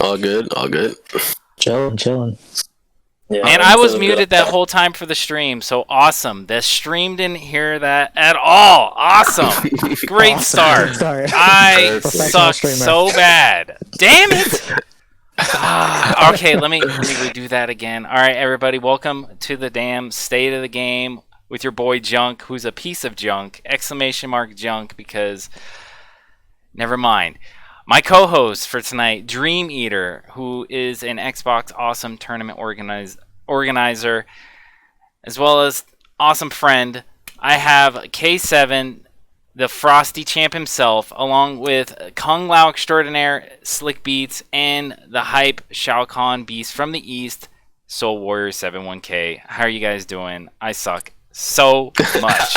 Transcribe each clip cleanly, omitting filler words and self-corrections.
All good, all good. Chilling. Yeah, And I was muted that whole time for the stream, so awesome. The stream didn't hear that at all. Awesome. Great start. I suck so bad. Damn it! Okay, let me redo that again. All right, everybody, welcome to the damn State of the Game with your boy Junk, who's a piece of junk, exclamation mark junk, because never mind. My co-host for tonight, DreamxEaterx, who is an Xbox Awesome Tournament organizer, as well as awesome friend. I have K7, the Frosty champ himself, along with Kung Lao extraordinaire SlikBeatz, and the hype Shao Kahn beast from the East, SOULWARRIOR71K. How are you guys doing? I suck so much.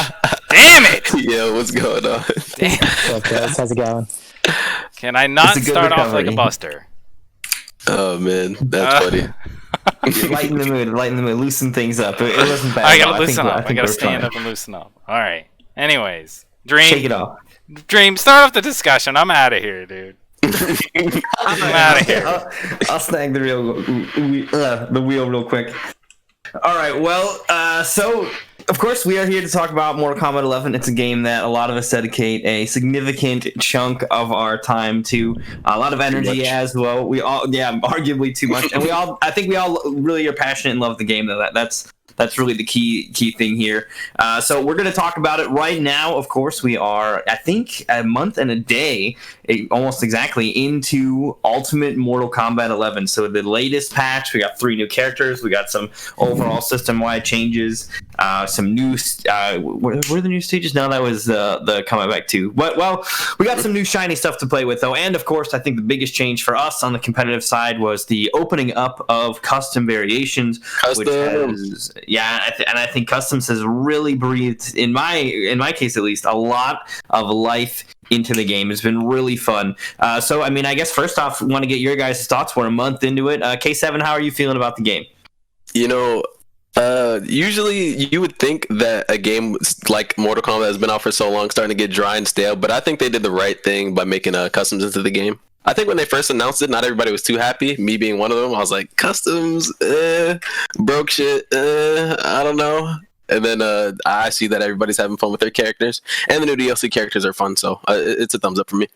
Damn it! Yeah, what's going on? Damn. How's it going? Can I not start off like a buster? Oh man, that's funny. lighten the mood, loosen things up. It wasn't bad. I gotta loosen up. I gotta stand up and loosen up. All right. Anyways, Dream. Shake it off. Dream, start off the discussion. I'm out of here, dude. I'm out of here. I'll snag the wheel real quick. All right. Well, so of course we are here to talk about Mortal Kombat 11. It's a game that a lot of us dedicate a significant chunk of our time to, a lot of energy as well. We all, arguably too much, and I think we all really are passionate and love the game. That's really the key thing here. So we're going to talk about it right now. Of course, we are, I think, a month and a day, almost exactly, into Ultimate Mortal Kombat 11. So the latest patch, we got 3 new characters. We got some overall system-wide changes. Some new, were the new stages? No, that was the Combat Back 2. But, well, we got some new shiny stuff to play with, though. And, of course, I think the biggest change for us on the competitive side was the opening up of custom variations. Which has, and I think Customs has really breathed, in my case at least, a lot of life into the game. It's been really fun. So, I mean, I guess first off, I want to get your guys' thoughts. We're a month into it. K7, how are you feeling about the game? You know, usually you would think that a game like Mortal Kombat has been out for so long starting to get dry and stale, but I think they did the right thing by making Customs into the game. I think when they first announced it, not everybody was too happy. Me being one of them, I was like, Customs, broke shit, I don't know. And then I see that everybody's having fun with their characters, and the new DLC characters are fun, so it's a thumbs up for me.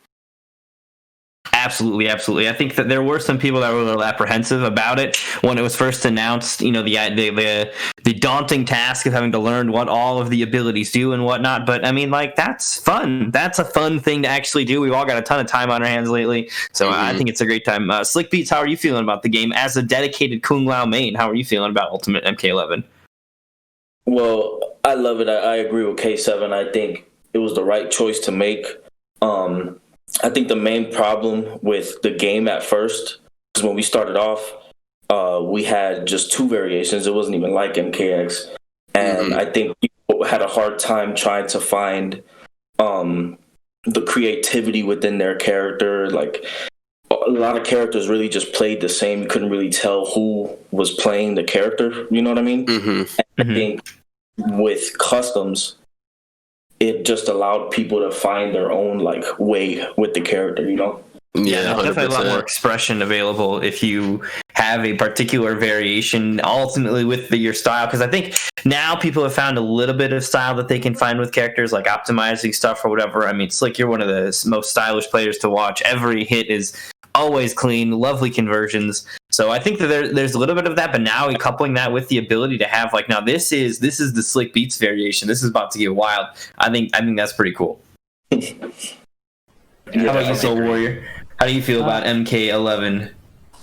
Absolutely. I think that there were some people that were a little apprehensive about it when it was first announced. You know, the daunting task of having to learn what all of the abilities do and whatnot. But I mean, like, that's fun. That's a fun thing to actually do. We've all got a ton of time on our hands lately, so I think it's a great time. SlikBeatz, how are you feeling about the game as a dedicated Kung Lao main? How are you feeling about Ultimate MK11? Well, I love it. I agree with K7. I think it was the right choice to make. I think the main problem with the game at first is when we started off, we had just 2 variations. It wasn't even like MKX. And I think people had a hard time trying to find the creativity within their character. Like, a lot of characters really just played the same. You couldn't really tell who was playing the character. You know what I mean? I think with Customs, it just allowed people to find their own way with the character, you know? Yeah, there's definitely a lot more expression available if you have a particular variation ultimately with your style, because I think now people have found a little bit of style that they can find with characters, like optimizing stuff or whatever. I mean, Slick, you're one of the most stylish players to watch. Every hit is always clean, lovely conversions. So I think that there's a little bit of that, but now coupling that with the ability to have now this is the SlikBeatz variation. This is about to get wild. I think that's pretty cool. How about you, Soul Warrior? How do you feel about MK11?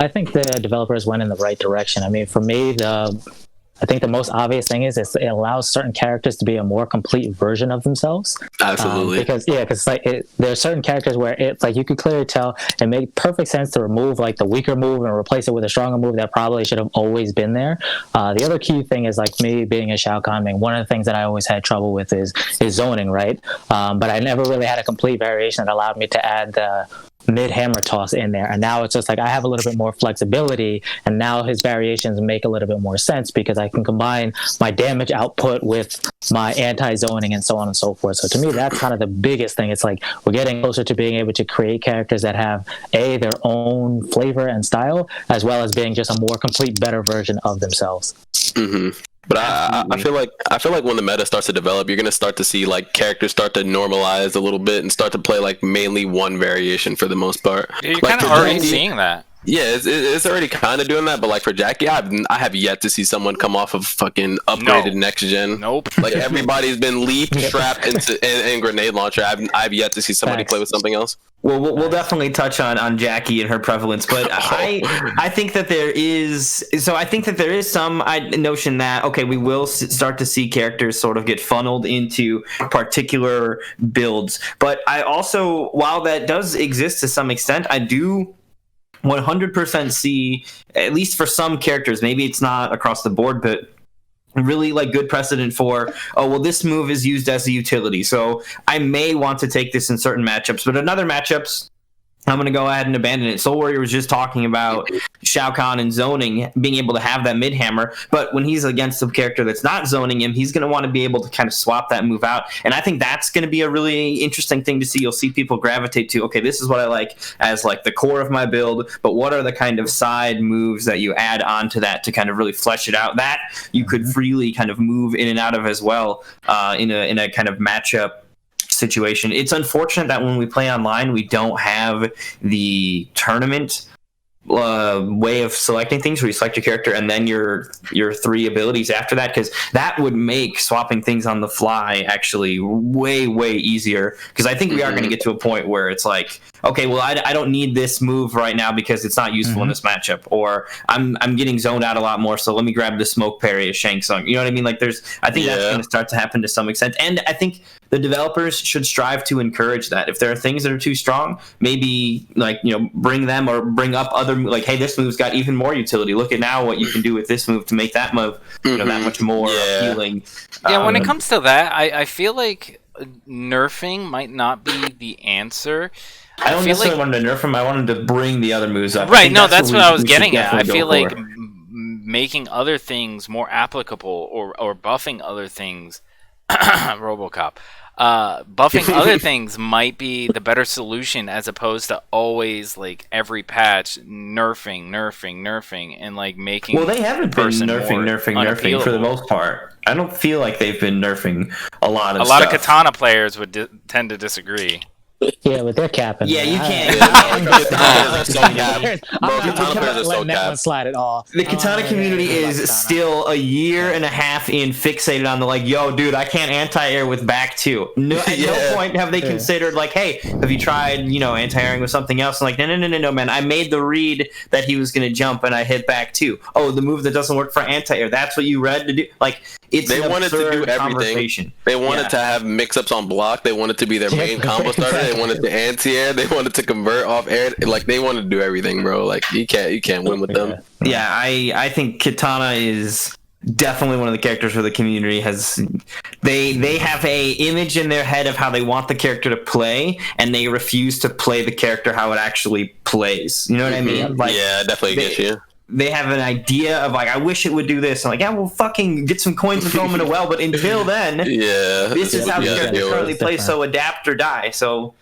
I think the developers went in the right direction. I mean, for me, I think the most obvious thing is it allows certain characters to be a more complete version of themselves. Absolutely. Because there are certain characters where it's like you could clearly tell it made perfect sense to remove the weaker move and replace it with a stronger move that probably should have always been there. The other key thing is me being a Shao Kahn main. One of the things that I always had trouble with is zoning, right? But I never really had a complete variation that allowed me to add the mid hammer toss in there, and now it's just like I have a little bit more flexibility, and now his variations make a little bit more sense because I can combine my damage output with my anti-zoning and so on and so forth. So to me, that's kind of the biggest thing. It's like we're getting closer to being able to create characters that have their own flavor and style, as well as being just a more complete, better version of themselves. Mm-hmm. But I feel like when the meta starts to develop, you're gonna start to see like characters start to normalize a little bit and start to play like mainly one variation for the most part. Yeah, you're like kind of already seeing that. Yeah, it's already kind of doing that, but like for Jackie, I have yet to see someone come off of fucking upgraded next gen. Nope. Like everybody's been leap, strap, and grenade launcher. I've yet to see somebody play with something else. Well, we'll definitely touch on Jackie and her prevalence, but I think that there is some notion that okay, we will start to see characters sort of get funneled into particular builds, but I also, while that does exist to some extent, I do 100% see, at least for some characters, maybe it's not across the board, but really like good precedent for, oh, well, this move is used as a utility, so I may want to take this in certain matchups, but in other matchups, I'm going to go ahead and abandon it. Soul Warrior was just talking about Shao Kahn and zoning, being able to have that mid hammer, but when he's against a character that's not zoning him, he's going to want to be able to kind of swap that move out, and I think that's going to be a really interesting thing to see. You'll see people gravitate to, okay, this is what I like as like the core of my build, but what are the kind of side moves that you add onto that to kind of really flesh it out, that you could freely kind of move in and out of as well in a kind of matchup situation. It's unfortunate that when we play online, we don't have the tournament way of selecting things where you select your character and then your three abilities after that, because that would make swapping things on the fly actually way easier, because I think we are going to get to a point where it's like, okay, well, I don't need this move right now because it's not useful in this matchup, or I'm getting zoned out a lot more, so let me grab the smoke parry as Shang Tsung. You know what I mean? Like I think that's going to start to happen to some extent, and I think the developers should strive to encourage that. If there are things that are too strong, maybe bring them or bring up other, like, hey, this move's got even more utility. Look at now what you can do with this move to make that move that much more appealing. Yeah, when it comes to that, I feel like nerfing might not be the answer. I don't necessarily want to nerf him. I wanted to bring the other moves up. Right, no, that's what I was getting at. I feel like making other things more applicable or buffing other things, RoboCop, buffing other things might be the better solution, as opposed to always like every patch nerfing and like making. Well, they haven't been nerfing for the most part. I don't feel like they've been nerfing a lot of stuff. A lot of Katana players would tend to disagree. Yeah, but they're capping. Yeah, you can't. Slide it all. The Katana community is still a year and a half in, fixated on the like, yo, dude, I can't anti-air with back two. No, at no point have they considered like, hey, have you tried, anti-airing with something else? And like, no, man, I made the read that he was going to jump and I hit back two. Oh, the move that doesn't work for anti-air. That's what you read to do. Like, they wanted to do everything. They wanted to have mix-ups on block. They wanted to be their main combo starter. They wanted to anti-air. They wanted to convert off air. Like, they wanted to do everything, bro. Like, you can't win with them. Yeah, I think Katana is definitely one of the characters where the community has they have a image in their head of how they want the character to play, and they refuse to play the character how it actually plays. You know what I mean? Like, yeah, I definitely get you. They have an idea of like, I wish it would do this. I'm like, yeah, well, fucking get some coins and throw them in a well. But until then, this is how the character currently plays. So adapt or die. So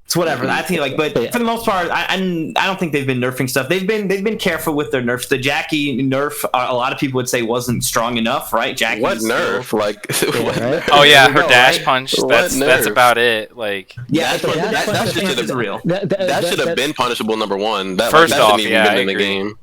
it's whatever. I think but for the most part, I don't think they've been nerfing stuff. They've been careful with their nerfs. The Jackie nerf, a lot of people would say wasn't strong enough, right? Jackie. What nerf? Like, oh yeah, her dash punch. That's about it. Like, yeah, that should have real. That should have been punishable. Number one. That first off, shouldn't even been in the game.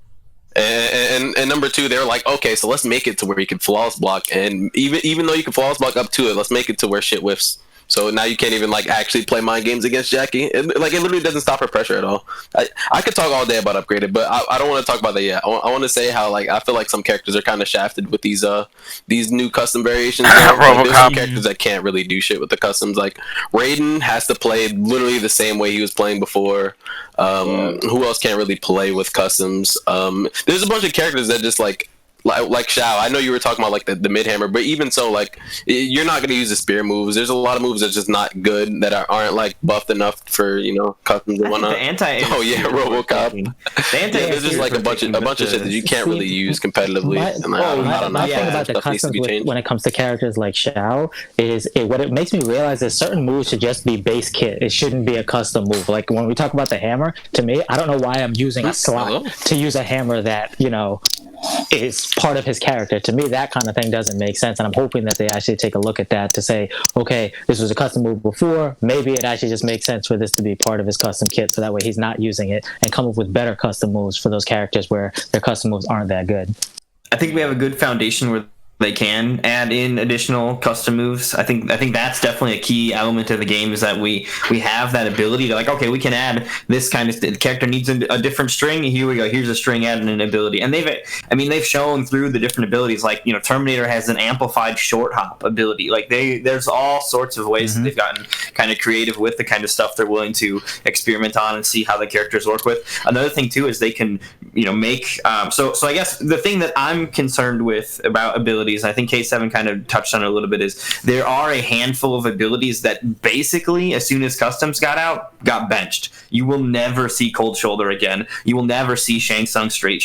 And number two, they were like, okay, so let's make it to where you can flawless block, and even though you can flawless block up to it, let's make it to where shit whiffs. So now you can't even like actually play mind games against Jackie. It literally doesn't stop her pressure at all. I could talk all day about upgraded, but I don't want to talk about that yet. I want to say how like I feel like some characters are kind of shafted with these new custom variations. There's some characters that can't really do shit with the customs. Like Raiden has to play literally the same way he was playing before. Who else can't really play with customs? There's a bunch of characters that just like like Shao, I know you were talking about like the mid hammer, but even so, like you're not gonna use the spear moves. There's a lot of moves that's just not good that aren't like buffed enough for customs and whatnot. The anti. Oh yeah, RoboCop. There's just like a bunch of shit that you can't really use competitively. My thing about the customs when it comes to characters like Shao is what it makes me realize is certain moves should just be base kit. It shouldn't be a custom move. Like when we talk about the hammer, to me, I don't know why I'm using a slot to use a hammer that is part of his character. To me, that kind of thing doesn't make sense, and I'm hoping that they actually take a look at that to say, okay, this was a custom move before, maybe it actually just makes sense for this to be part of his custom kit, so that way he's not using it, and come up with better custom moves for those characters where their custom moves aren't that good. I think we have a good foundation where they can add in additional custom moves. I think that's definitely a key element of the game, is that we have that ability to, like, okay, we can add this kind of the character needs a different string. Here we go. Here's a string adding an ability, and they've shown through the different abilities. Like, Terminator has an amplified short hop ability. Like there's all sorts of ways that they've gotten kind of creative with the kind of stuff they're willing to experiment on and see how the characters work with. Another thing too is they can make so I guess the thing that I'm concerned with about abilities, I think K7 kind of touched on it a little bit, is there are a handful of abilities that basically, as soon as customs got out, got benched. You will never see Cold Shoulder again. You will never see Shang Tsung straight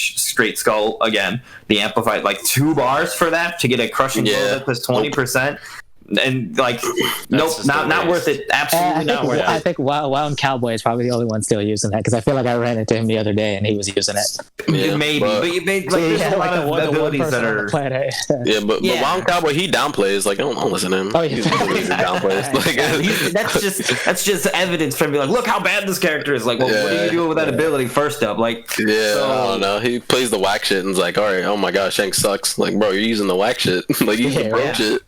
skull again. The amplified, like 2 bars for that to get a crushing blow that plus 20%. And like, nope, not worth it. Absolutely not worth it. I think Wild Cowboy is probably the only one still using that, because I feel like I ran into him the other day and he was using it. Yeah, maybe, but there's a lot of abilities that are. But Wild Cowboy, he downplays. Like, don't listen to him. Oh, he's downplays. Like, that's just evidence for him. Be like, look how bad this character is. Like, well, what are you doing with that ability? First up, like, I don't know. He plays the whack shit and is like, all right, oh my gosh, Shank sucks. Like, bro, you're using the whack shit. Like, use the pro shit.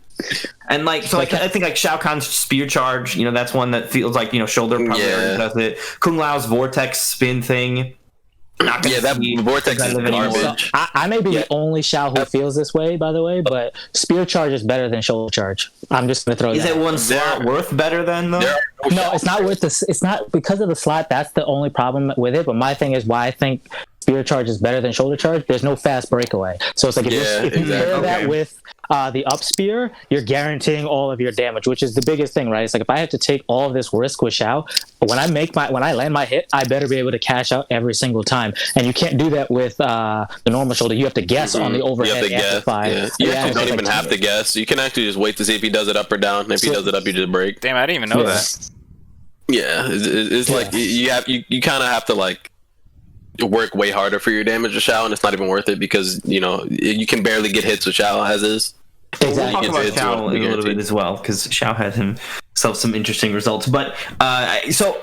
And like, so I think like Shao Kahn's spear charge, that's one that feels like, shoulder probably already does it. Kung Lao's vortex spin thing. That vortex is garbage. I may be the only Shao who feels this way, by the way, but spear charge is better than shoulder charge. I'm just gonna throw. Is it one slot worth better than though? No, it's not worth this. It's not because of the slot. That's the only problem with it. But my thing is why I think spear charge is better than shoulder charge. There's no fast breakaway, so it's like if you pair that with the up spear, you're guaranteeing all of your damage, which is the biggest thing, right? It's like if I have to take all of this risk with Shao, when I land my hit, I better be able to cash out every single time, and you can't do that with the normal shoulder. You have to guess on the overhead amplifier. You actually don't even have to guess. You can actually just wait to see if he does it up or down. If he does it up, you just break. Damn, I didn't even know that. Yeah, it's like you kind of have to like work way harder for your damage with Shao, and it's not even worth it because you can barely get hits with Shao as is. Exactly. We'll talk about Shao in a little bit as well, because Shao had himself some interesting results. But Soul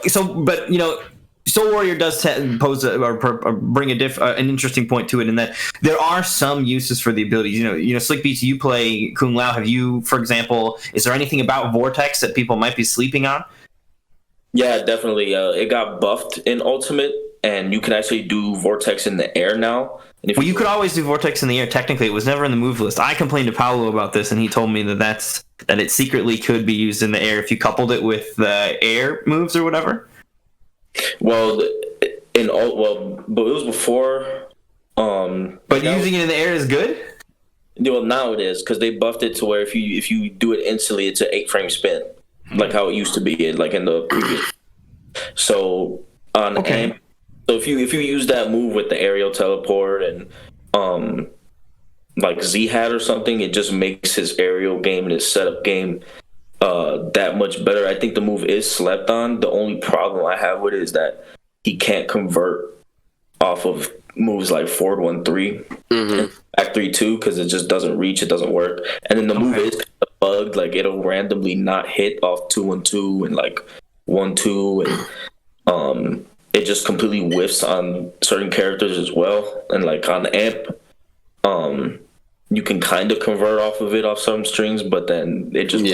Warrior does pose or bring an interesting point to it, in that there are some uses for the abilities. SlikBeatz, you play Kung Lao. Have you, for example, is there anything about Vortex that people might be sleeping on? Yeah, definitely. It got buffed in Ultimate, and you can actually do Vortex in the air now. And you could always do Vortex in the air. Technically, it was never in the move list. I complained to Paolo about this, and he told me that it secretly could be used in the air if you coupled it with the air moves or whatever. Well, but it was before. But using it in the air is good. Well, now it is, because they buffed it to where if you do it instantly, it's an 8-frame spin, like how it used to be, like in the previous. So on AIM. So if you use that move with the aerial teleport and like Z-Hat or something, it just makes his aerial game and his setup game that much better. I think the move is slept on. The only problem I have with it is that he can't convert off of moves like forward 1-3 and back 3-2, because it just doesn't reach, it doesn't work. And then the move is kind of bugged, like it'll randomly not hit off 2-1-2 and like 1-2, and it just completely whiffs on certain characters as well. And like on Amp, you can kind of convert off of it off some strings, but then it just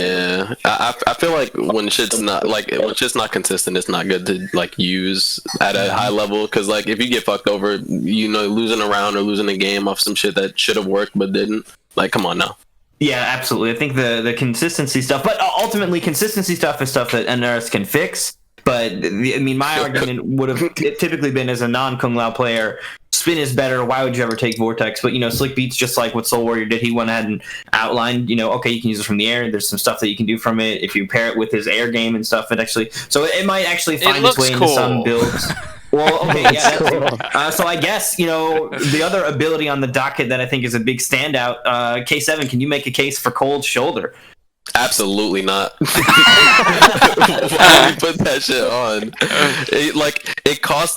I feel like when shit's not consistent, it's not good to like use at a high level, because like if you get fucked over, losing a round or losing a game off some shit that should have worked but didn't, like, come on now. Yeah, absolutely. I think the consistency stuff, but ultimately consistency stuff is stuff that NRS can fix. But my argument would have typically been, as a non-Kung Lao player, spin is better. Why would you ever take Vortex? But SlikBeatz, just like what Soul Warrior did, he went ahead and outlined. Okay, you can use it from the air. There's some stuff that you can do from it if you pair it with his air game and stuff. It might actually find its way into some builds. Well, okay, yeah. Cool. So I guess the other ability on the docket that I think is a big standout. K7, can you make a case for Cold Shoulder? Absolutely not. Why would you put that shit on? It costs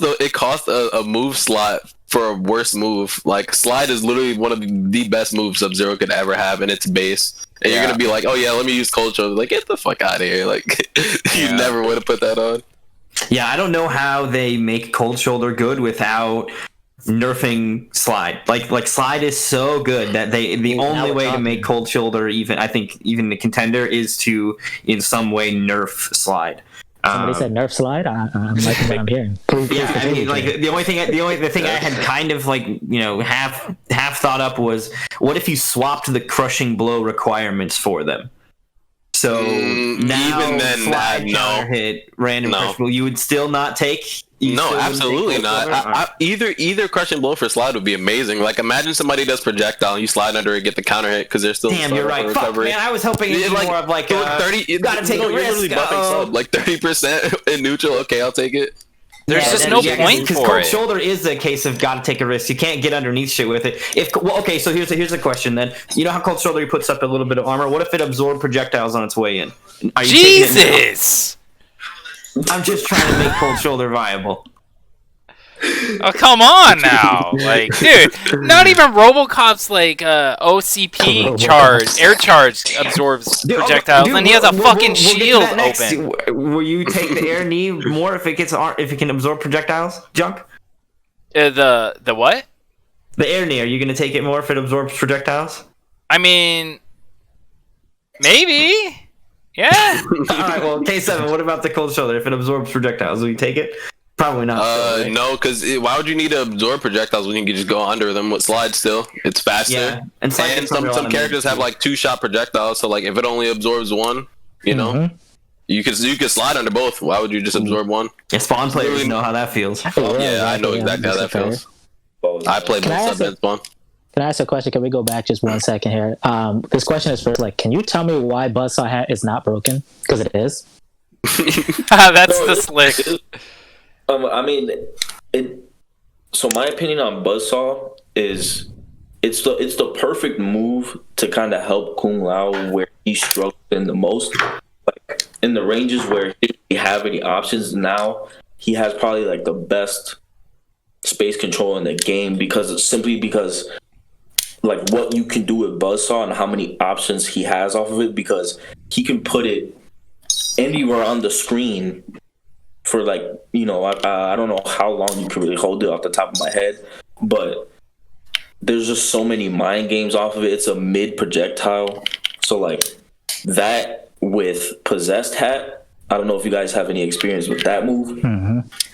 a move slot for a worse move. Like, Slide is literally one of the best moves Sub-Zero could ever have in its base. And you're gonna be like, oh yeah, let me use Cold Shoulder. Like, get the fuck out of here. Like, you never would have put that on. Yeah, I don't know how they make Cold Shoulder good without nerfing Slide. Like Slide is so good that the only way to make Cold Shoulder even the contender is to in some way nerf Slide. Somebody said nerf Slide. I'm liking what I'm hearing. Please I mean, like the thing I had kind of half thought up was, what if you swapped the crushing blow requirements for them? So now, even then, Slide no. hit random crush blow, you would still not take. No, absolutely not. Either crushing blow for Slide would be amazing. Like, imagine somebody does projectile and you slide under it, get the counter hit because they're still. Damn, you're right. Fuck, man, I was hoping it'd be more of 30. Gotta take a risk. You're literally buffing sub, like 30% in neutral. Okay, I'll take it. There's just no point for Cold it. Shoulder is a case of gotta take a risk. You can't get underneath shit with it. Okay, so here's a question then. You know how Cold Shoulder puts up a little bit of armor? What if it absorbed projectiles on its way in? Are you Jesus! I'm just trying to make Cold Shoulder viable. Oh, come on now. Like, dude, not even RoboCop's OCP charge, air charge absorbs projectials, and he has a fucking shield open. Will you take the air knee more if it can absorb projectiles? Junk? The what? The air knee. Are you going to take it more if it absorbs projectiles? I mean, maybe. Yeah. Alright, well, K7, what about the Cold Shoulder? If it absorbs projectiles, will you take it? Probably not. Right? No, because why would you need to absorb projectiles when you can just go under them with Slide still? It's faster. Yeah. And some characters have 2-shot projectiles, so if it only absorbs one, you could slide under both. Why would you just absorb one? Yeah, spawn players know how that feels. I know exactly how that feels. I play both sub and spawn. Can I ask a question? Can we go back just 1 second here? This question is for can you tell me why Buzzsaw Hat is not broken? Because it is. That's the slick. I mean, so my opinion on Buzzsaw is it's the perfect move to kind of help Kung Lao where he's struggling the most. Like, in the ranges where he didn't have any options, now he has probably the best space control in the game because what you can do with Buzzsaw and how many options he has off of it, because he can put it anywhere on the screen for I don't know how long you can really hold it off the top of my head, but there's just so many mind games off of it. It's a mid projectile, so that with Possessed Hat, I don't know if you guys have any experience with that move,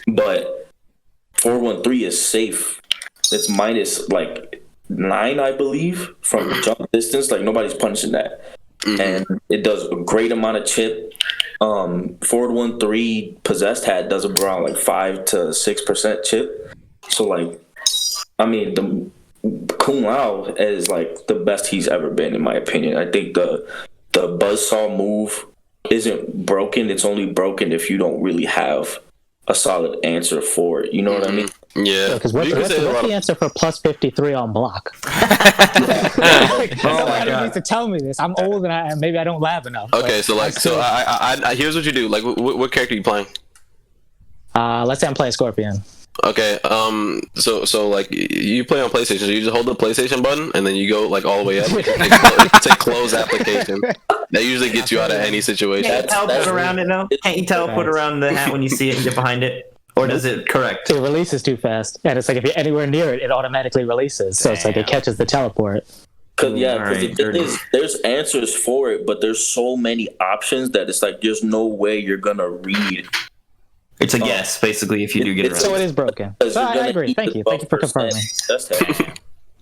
but 413 is safe. It's minus 9, I believe, from jump distance. Nobody's punching that, and it does a great amount of chip. Forward 1-3 Possessed Hat does around 5 to 6% chip. So I mean, the Kung Lao is the best he's ever been in my opinion. I think the Buzzsaw move isn't broken. It's only broken if you don't really have a solid answer for it. You know what I mean? Yeah. Because what's the answer for plus 53 on block? Somebody needs to tell me this. I'm old and maybe I don't laugh enough. Okay, so I here's what you do. What character are you playing? Let's say I'm playing Scorpion. Okay, so you play on PlayStation, so you just hold the PlayStation button and then you go all the way up. Take close application. That usually gets you out of any situation. Can't you teleport around it now? Can't you teleport around the hat when you see it and get behind it? Or does it correct? It releases too fast, and it's if you're anywhere near it, it automatically releases. So it's it catches the teleport. Because the thing is, there's answers for it, but there's so many options that it's there's no way you're gonna read. It's a guess, basically, if you do get it right. So it is broken. So I agree. Thank you. Thank you for confirming.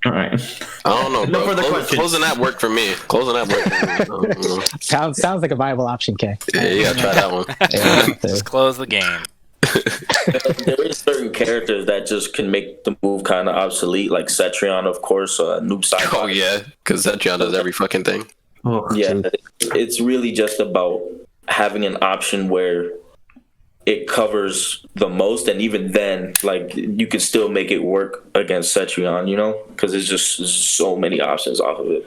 All right. I don't know, bro. No further questions. Closing that worked for me. Sounds like a viable option, K. Yeah, you gotta try that one. Just close the game. There is certain characters that just can make the move kind of obsolete, like Cetrion, of course, Noob Saibot. Oh yeah, because Zetrion does every fucking thing. Oh, Yeah, it's really just about having an option where it covers the most, and even then, like, you can still make it work against Cetrion, you know, because there's just so many options off of it.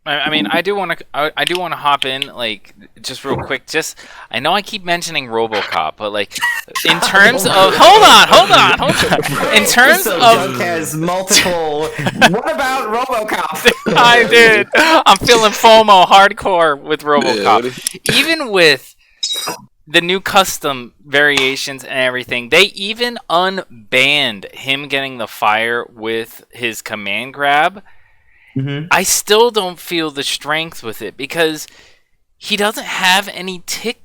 I mean, I do want to hop in, like, just real quick. Just, I know I keep mentioning RoboCop, but like, in terms of, hold on. In terms of, has multiple. What about RoboCop? I did. I'm feeling FOMO hardcore with RoboCop. Even with the new custom variations and everything, they even unbanned him getting the fire with his command grab. Mm-hmm. I still don't feel the strength with it because he doesn't have any tick.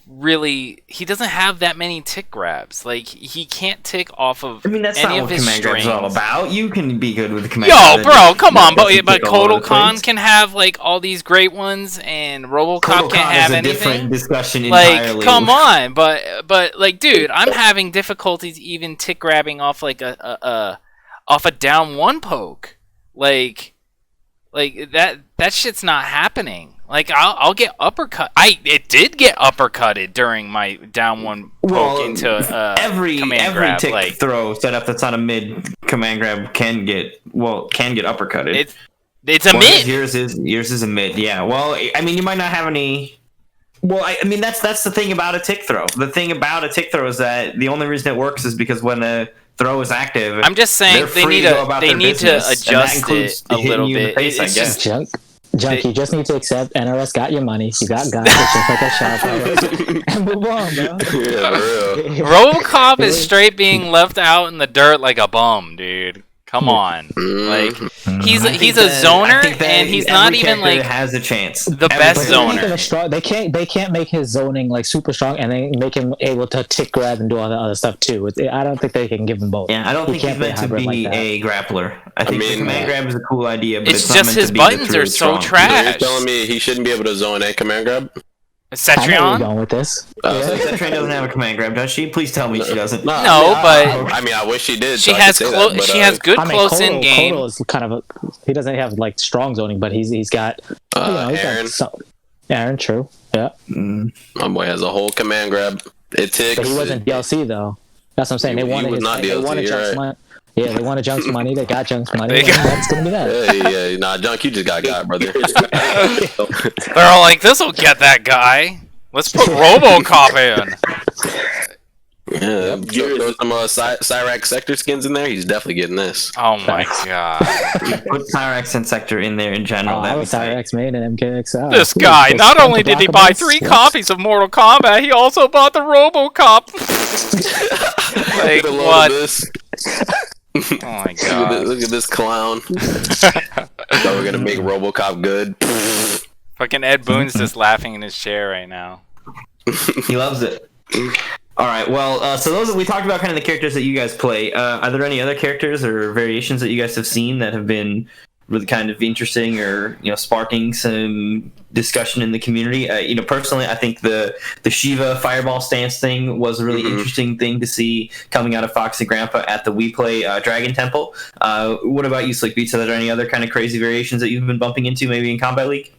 Really, he doesn't have that many tick grabs. Like, he can't tick off of. I mean, that's any not of what his command grab's all about. You can be good with the command. Yo, bro, come on, but Kotal Kahn can have like all these great ones, and RoboCop can't have anything. Different discussion entirely. Like, come on, but like, dude, I'm having difficulties even tick grabbing off like off a down one poke, like that shit's not happening. Like, I'll get uppercut. It did get uppercutted during my down one poke into every command grab. Tick like, throw setup that's on a mid command grab can get uppercutted. It's a mid. Yours is a mid. Yeah. Well, I mean, you might not have any. Well, I mean, that's the thing about a tick throw. The thing about a tick throw is that the only reason it works is because when a throw is active, I'm just saying they need to adjust it a little bit. It's just Junk, you just need to accept NRS got your money. You got guns just like a shop and move on, bro. Yeah, for real. RoboCop is straight being left out in the dirt like a bum, dude. Come on, like he's a zoner, and he's not even like has a chance. The best zoner. They can't make his zoning like super strong, and they make him able to tick grab and do all the other stuff too. I don't think they can give him both. Yeah, I don't think he's meant to be a grappler. I think the command grab is a cool idea, but it's just his buttons are so trash. You're telling me he shouldn't be able to zone and command grab? I know where you're going with this. Cetrion doesn't have a command grab, does she? Please tell me she doesn't. No, but I mean, I wish she did. She has she has good close in game. Kotal is kind of he doesn't have like strong zoning, but he's got Aaron. Aaron, true. Yeah. My boy has a whole command grab. It ticks. But he wasn't DLC though. That's what I'm saying. They wanted Junk's money. Yeah, they wanted Junk's money. They got Junk's money. That's gonna be that. Yeah. Nah, Junk, you just got brother. They're all like, "This'll get that guy. Let's put RoboCop in." Yeah, throw some Cyrax Sector skins in there. He's definitely getting this. Oh my god! Put Cyrax and Sector in there in general. I was Cyrax made an MKXL. This guy, not only did he buy 3 copies of Mortal Kombat, he also bought the RoboCop. Like what? Oh my god! Look at this clown. So we're gonna make RoboCop good. Fucking Ed Boon's just laughing in his chair right now. He loves it. All right. Well, so we talked about kind of the characters that you guys play. Are there any other characters or variations that you guys have seen that have been really kind of interesting or sparking some discussion in the community? Personally, I think the Shiva fireball stance thing was a really interesting thing to see coming out of Foxy Grandpa at the We Play Dragon Temple. What about you, SlikBeatz? Are there any other kind of crazy variations that you've been bumping into maybe in Combat League?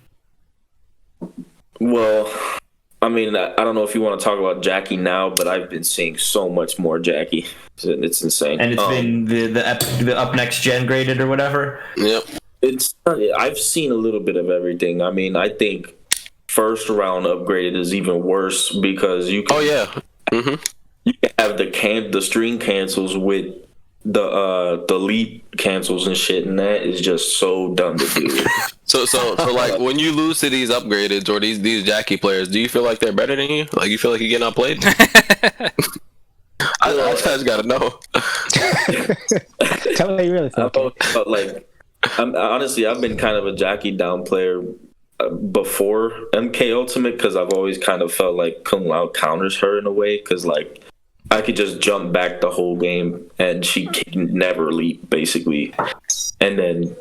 Well, I mean, I don't know if you want to talk about Jackie now, but I've been seeing so much more Jackie. It's insane. And it's been the up next gen graded or whatever? Yep. I've seen a little bit of everything. I mean, I think first round upgraded is even worse because you can. Oh yeah. You can have the string cancels with the lead cancels and shit, and that is just so dumb to do. So like when you lose to these upgradeds or these Jackie players, do you feel like they're better than you? Like you feel like you're getting outplayed? I just gotta know. Tell me how you really feel. But like, honestly, I've been kind of a Jackie down player before MK Ultimate because I've always kind of felt like Kung Lao counters her in a way because like I could just jump back the whole game and she can never leap basically, and then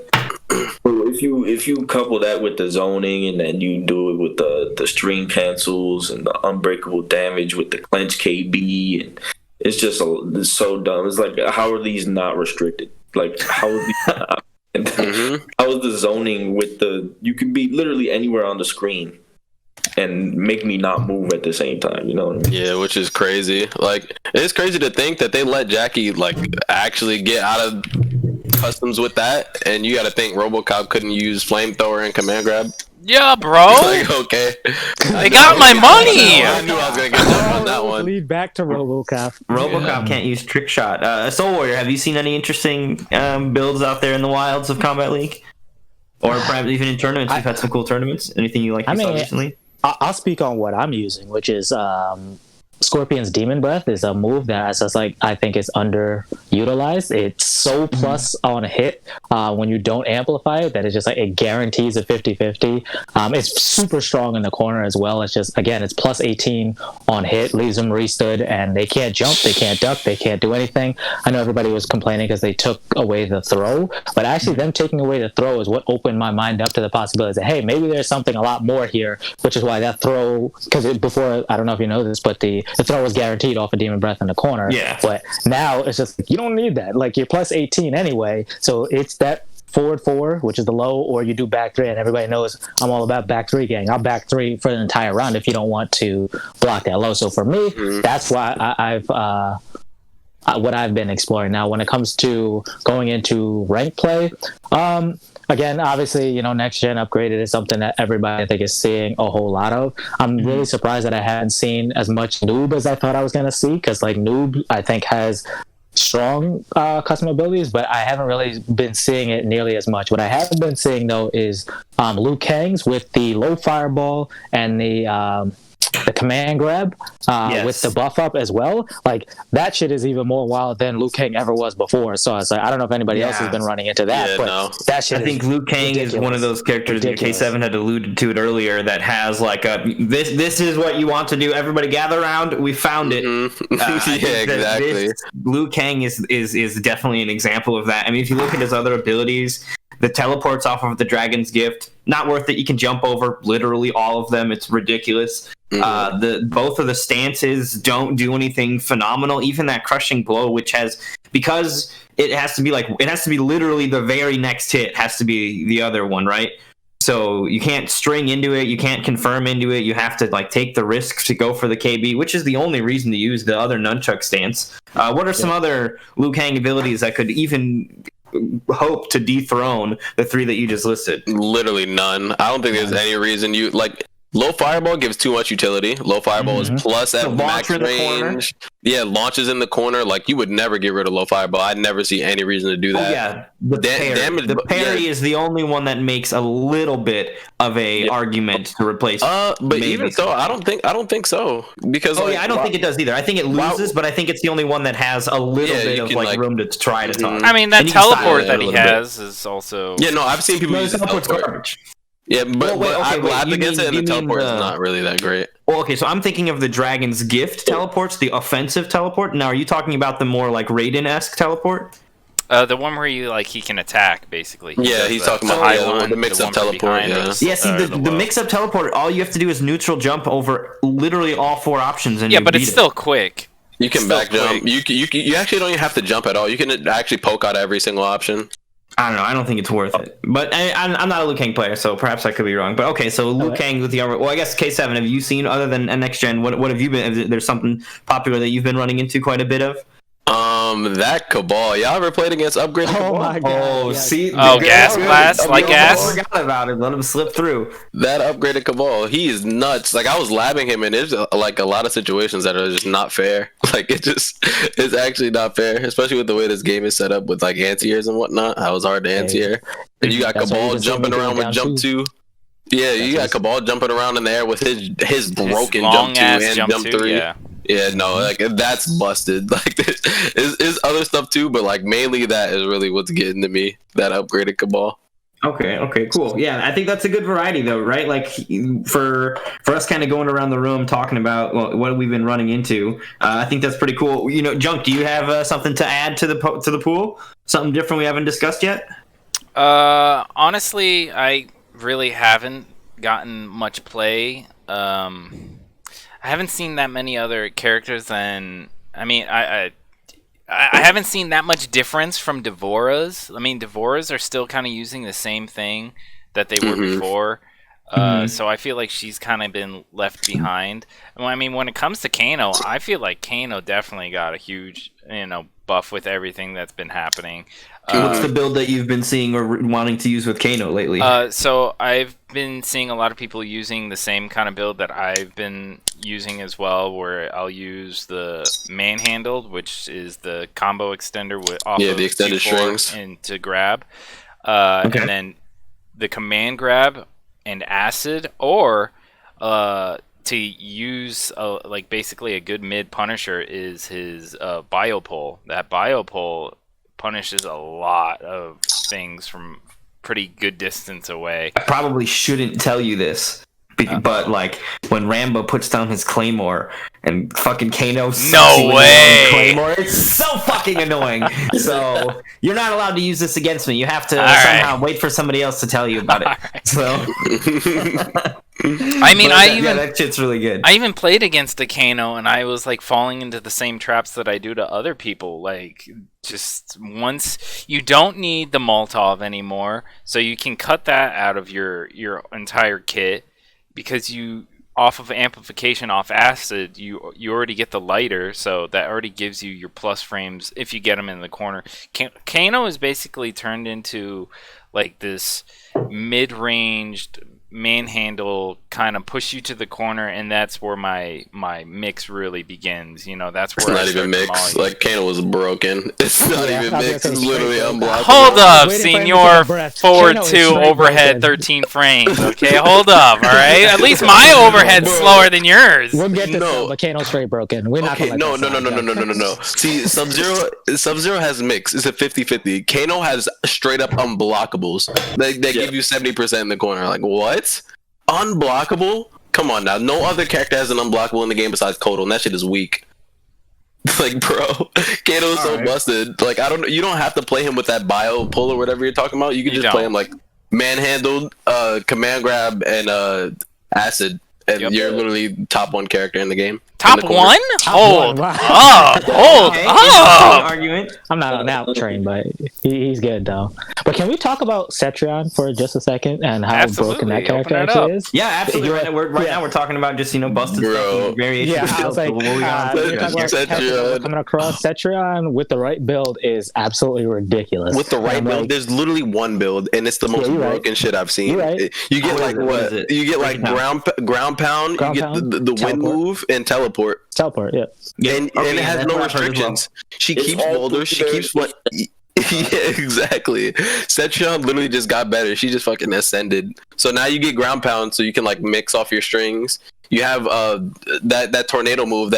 If you couple that with the zoning, and then you do it with the stream cancels and the unbreakable damage with the clench KB, and it's so dumb. It's like, how are these not restricted? Like, how are these not? How is the zoning with you can be literally anywhere on the screen and make me not move at the same time, you know what I mean? Yeah, which is crazy. Like, it's crazy to think that they let Jackie like actually get out of customs with that, and you got to think RoboCop couldn't use flamethrower and command grab. Yeah, bro. Like, okay, I got my money. I knew I was gonna get that on that one. Lead back to RoboCop. RoboCop can't use trick shot. Soul Warrior, have you seen any interesting builds out there in the wilds of Combat League, or perhaps even in tournaments? You've had some cool tournaments. Anything you saw recently? I'll speak on what I'm using, which is Scorpion's Demon Breath is a move that I think is underutilized. It's so plus on a hit when you don't amplify it that it's just like it guarantees a 50-50. It's super strong in the corner as well. It's just, again, it's plus 18 on hit, leaves them restood, and they can't jump, they can't duck, they can't do anything. I know everybody was complaining because they took away the throw, but actually them taking away the throw is what opened my mind up to the possibility that, hey, maybe there's something a lot more here, which is why that throw, because before, I don't know if you know this, but the throw was guaranteed off of Demon Breath in the corner. Yeah. But now it's just, you don't need that. Like, you're plus 18 anyway, so it's that forward 4, which is the low, or you do back 3, and everybody knows I'm all about back 3 gang. I'll back 3 for the entire round if you don't want to block that low. So for me, that's why what I've been exploring. Now, when it comes to going into rank play, again, obviously, next gen upgraded is something that everybody I think is seeing a whole lot of. I'm really surprised that I hadn't seen as much noob as I thought I was going to see, because like noob I think has strong custom abilities, but I haven't really been seeing it nearly as much. What I haven't been seeing though is Liu Kang's with the low fireball and the command grab with the buff up as well. Like, that shit is even more wild than Liu Kang ever was before. So it's like, I don't know if anybody else has been running into that, but that shit, I think Liu Kang is one of those characters that K7 had alluded to it earlier, that has like this is what you want to do, everybody gather around, we found it. Yeah, exactly. Liu Kang is definitely an example of that. I mean, if you look at his other abilities, the teleports off of the Dragon's Gift, not worth it. You can jump over literally all of them. It's ridiculous. Both of the stances don't do anything phenomenal. Even that crushing blow, which because it has to be literally the very next hit has to be the other one, right? So you can't string into it, you can't confirm into it. You have to take the risk to go for the KB, which is the only reason to use the other nunchuck stance. What are some other Liu Kang abilities that could even hope to dethrone the 3 that you just listed? Literally none. I don't think there's any reason you low fireball gives too much utility. Low fireball is plus at max range. Yeah, launches in the corner. Like, you would never get rid of low fireball. I'd never see any reason to do that. The parry is the only one that makes a little bit of a argument to replace. But even so, I don't think so, because I don't think it does either. I think it loses, but I think it's the only one that has a little bit of room to try to talk. I mean, that teleport that he has is also. Yeah, no, I've seen people use teleport's garbage. Yeah, but I've labbed against it, and the teleport is not really that great. Well, okay, so I'm thinking of the Dragon's Gift teleports, the offensive teleport. Now, are you talking about the more Raiden-esque teleport? The one where he can attack, basically. He's talking about the mix-up teleport. See, the mix-up teleport, all you have to do is neutral jump over literally all 4 options, and but it's still quick. You can back jump. You actually don't even have to jump at all. You can actually poke out every single option. I don't know. I don't think it's worth it. But I'm not a Liu Kang player, so perhaps I could be wrong. But okay, so Liu Kang with the armor. Well, I guess K7. Have you seen, other than next gen? What have you been? Is there something popular that you've been running into quite a bit of? That Cabal. Y'all ever played against upgraded Cabal? Oh my god. Oh, see. Gas blast, gas. I forgot about it. Let him slip through. That upgraded Cabal. He is nuts. I was labbing him, and there's a lot of situations that are just not fair. It's actually not fair, especially with the way this game is set up with anti-airs and whatnot. How it's hard to anti-air. And you got Cabal jumping around with jump 2. Yeah, you got Cabal jumping around in the air with his broken jump 2 and jump 3. Yeah, no, that's busted. There's other stuff too, but mainly that is really what's getting to me. That upgraded Cabal. Okay, cool. Yeah, I think that's a good variety, though, right? For us, kind of going around the room talking about what we've been running into. I think that's pretty cool. Junk, do you have something to add to the pool? Something different we haven't discussed yet? Honestly, I really haven't gotten much play. I haven't seen that many other characters than. I mean, I haven't seen that much difference from Devora's. I mean, Devora's are still kind of using the same thing that they were before. So I feel like she's kind of been left behind. Well, I mean, when it comes to Kano, I feel like Kano definitely got a huge, buff with everything that's been happening. What's the build that you've been seeing or wanting to use with Kano lately? So I've been seeing a lot of people using the same kind of build that I've been using as well, where I'll use the manhandled, which is the combo extender with off of the extended Q4 strings and to grab, and then the command grab and acid, or to use like basically a good mid punisher is his biopole. That biopole punishes a lot of things from pretty good distance away. I probably shouldn't tell you this, but like when Rambo puts down his claymore and fucking Kano no way claymore, it's so fucking annoying. So you're not allowed to use this against me. You have to wait for somebody else to tell you about it. Right. So I mean, that shit's really good. I even played against a Kano, and I was like falling into the same traps that I do to other people. Like, just once you don't need the Molotov anymore, so you can cut that out of your entire kit, because you off of amplification, off acid, you already get the lighter, so that already gives you your plus frames if you get them in the corner. Kano is basically turned into like this mid-ranged manhandle, kind of push you to the corner, and that's where my mix really begins. That's where it's not even mix. Like Kano was broken. It's not even mix. It's literally unblockable. Hold up, Senor. Forward 2 overhead 13 frames. Okay, hold up. All right. At least my overhead's slower than yours. We'll get this, but Kano's straight broken. We're not gonna no. See, Sub-Zero has mix. It's a 50-50. Kano has straight up unblockables. They give you 70% in the corner. Like what? Unblockable? Come on now. No other character has an unblockable in the game besides Kotal, and that shit is weak. Like, bro, Kano is so busted. Like, I don't know. You don't have to play him with that bio pull or whatever you're talking about. You can just play him like manhandled, command grab, and acid, and you're literally top 1 character in the game. Top 1? Hold up. Argument. I'm not on that train, but he's good though. But can we talk about Cetrion for just a second and how broken that character actually is? Yeah, absolutely. Right now we're talking about just busted stuff, variations. Yeah, I was like, coming across Cetrion with the right build is absolutely ridiculous. With the right build, there's literally one build, and it's the most broken shit I've seen. You get like what? You get like ground pound. You get the wind move and teleport. Yeah. And it has no restrictions. She keeps boulders. She keeps what? Yeah, exactly. Cetrion literally just got better. She just fucking ascended. So now you get ground pound, so you can like mix off your strings. You have that tornado move.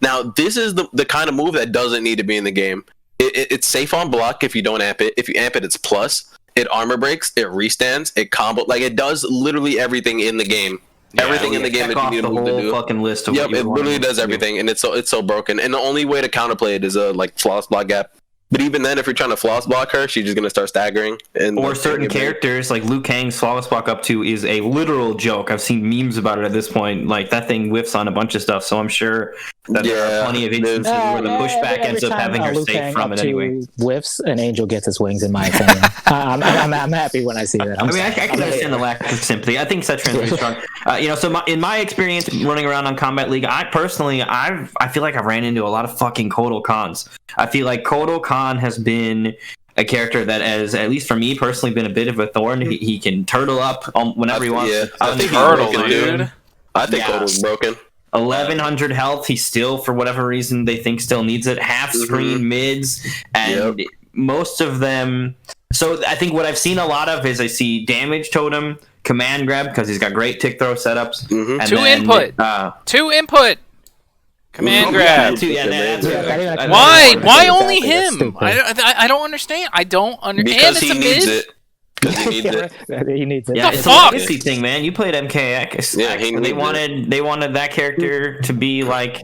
Now this is the kind of move that doesn't need to be in the game. It's safe on block if you don't amp it. If you amp it, it's plus. It armor breaks. It restands. It combo. Like it does literally everything in the game. Everything in the game that you need to move to do. Fucking list of it literally does everything, and it's so broken. And the only way to counterplay it is a like floss block gap. But even then, if you're trying to floss block her, she's just gonna start staggering. Or certain characters like Liu Kang's flawless block up 2 is a literal joke. I've seen memes about it at this point. Like that thing whiffs on a bunch of stuff. So I'm sure that there are plenty of instances where the pushback ends up having her safe from it anyway. Whiffs, an angel gets his wings. In my opinion, I'm happy when I see that. I can understand the lack of sympathy. I think Cetrion's really strong. So in my experience running around on Combat League, I feel like I've ran into a lot of fucking Kotal Khans. I feel like Kotal Khan has been a character that has, at least for me personally, been a bit of a thorn. He can turtle up whenever he wants. Yeah, I think dude. I think Kotal's broken. 1100 health. He still, for whatever reason, they think still needs it. Half screen mids, and most of them. So I think what I've seen a lot of is I see damage totem, command grab because he's got great tick throw setups. And two input. Command grab. Why only him? I don't understand. Because he needs it. He needs it. Yeah, it's a legacy thing, man. You played MKX. Yeah, they wanted that character to be like,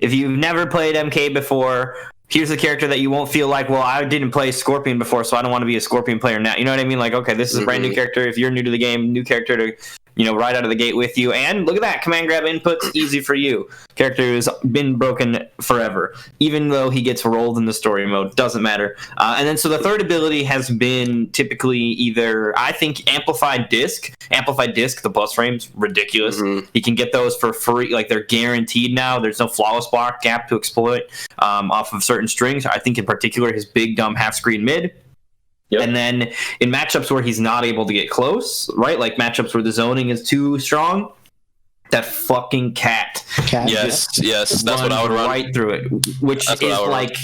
if you've never played MK before, here's a character that you won't feel like, well, I didn't play Scorpion before, so I don't want to be a Scorpion player now. You know what I mean? Like, okay, this is a brand new character. If you're new to the game, new character to, right out of the gate with you. And look at that, command grab inputs, easy for you. Character has been broken forever, even though he gets rolled in the story mode. Doesn't matter. And then so the third ability has been typically either, I think, Amplified Disc. Amplified Disc, the bus frames, ridiculous. You can get those for free. Like, they're guaranteed now. There's no flawless block gap to exploit off of certain strings. I think in particular his big, dumb half-screen mid. Yep. And then in matchups where he's not able to get close, right? Like matchups where the zoning is too strong, that fucking cat. Yes, that's what I would run right through it. Which is like,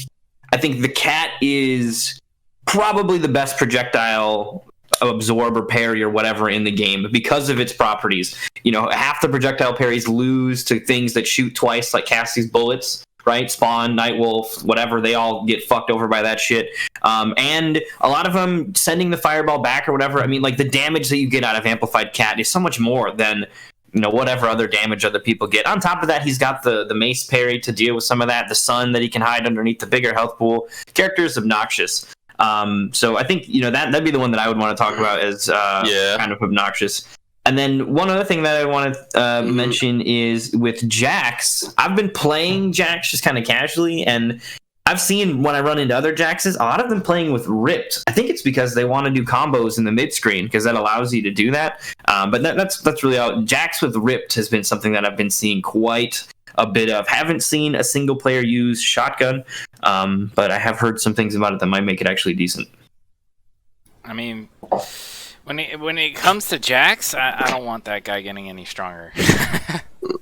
I think the cat is probably the best projectile absorb or parry or whatever in the game because of its properties. Half the projectile parries lose to things that shoot twice, like Cassie's bullets. Right, Spawn, Nightwolf, whatever, they all get fucked over by that shit. And a lot of them sending the fireball back or whatever. I mean, like, the damage that you get out of Amplified Cat is so much more than, whatever other damage other people get. On top of that, he's got the mace parry to deal with some of that, the sun that he can hide underneath the bigger health pool. Character is obnoxious. So I think, that'd be the one that I would want to talk about as kind of obnoxious. And then one other thing that I want to mention is with Jax. I've been playing Jax just kind of casually, and I've seen when I run into other Jaxes, a lot of them playing with Ripped. I think it's because they want to do combos in the mid screen because that allows you to do that. But that's really all. Jax with Ripped has been something that I've been seeing quite a bit of. Haven't seen a single player use shotgun, but I have heard some things about it that might make it actually decent. I mean, when it comes to Jax, I don't want that guy getting any stronger.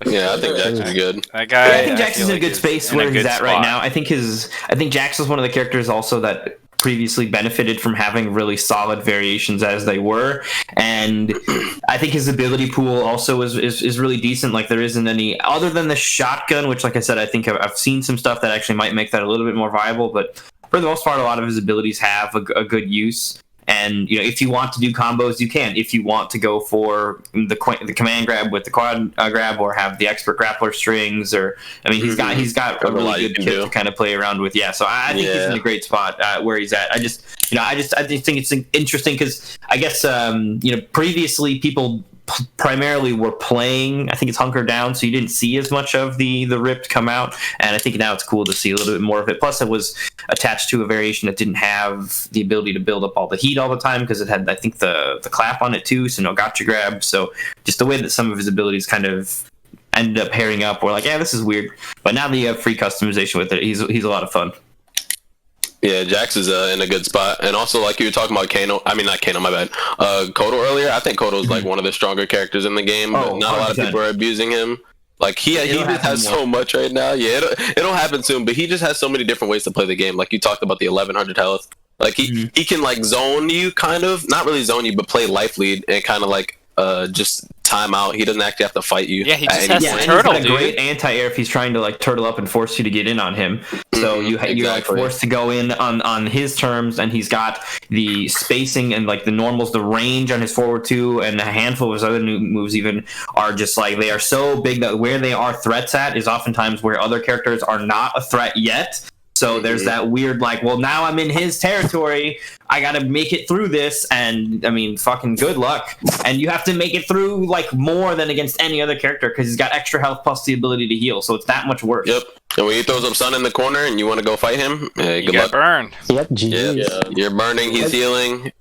Yeah, I think Jax is good. That guy, I think Jax is in a good space where he's at right now. I think Jax is one of the characters also that previously benefited from having really solid variations as they were, and I think his ability pool also is really decent. Like, there isn't any other than the shotgun, which, like I said, I think I've seen some stuff that actually might make that a little bit more viable, but for the most part, a lot of his abilities have a good use. And if you want to do combos, you can. If you want to go for the command grab with the quad grab, or have the expert grappler strings, or he's got a really good kit to kind of play around with. Yeah, so I think he's in a great spot where he's at. I just think it's interesting because I guess previously people primarily were playing, I think it's Hunker Down, so you didn't see as much of the Ripped come out, and I think now it's cool to see a little bit more of it. Plus, it was attached to a variation that didn't have the ability to build up all the heat all the time because it had, I think, the clap on it too, so no gotcha grab. So just the way that some of his abilities kind of ended up pairing up, we're like, yeah, this is weird. But now that you have free customization with it, he's a lot of fun. Yeah, Jax is in a good spot. And also, like you were talking about not Kano, my bad. Kodo earlier, I think Kodo's like one of the stronger characters in the game, but not 100%. A lot of people are abusing him. Like, he just has so much right now. Yeah, it'll happen soon, but he just has so many different ways to play the game. Like, you talked about the 1100 health. Like, he can, like, zone you, kind of. Not really zone you, but play life lead and kind of, like, just time out. He doesn't actually have to fight you. Yeah, he just has to turtle, dude. Great anti-air if he's trying to like turtle up and force you to get in on him. So you're like forced to go in on his terms, and he's got the spacing and like the normals, the range on his forward two, and a handful of his other new moves even are just like, they are so big that where they are threats at is oftentimes where other characters are not a threat yet. So there's that weird, like, well, now I'm in his territory. I got to make it through this. And, I mean, fucking good luck. And you have to make it through, like, more than against any other character because he's got extra health plus the ability to heal. So it's that much worse. Yep. And when he throws up sun in the corner and you want to go fight him, good luck. Burned. Yep, GG. Yeah. You're burning, he's healing.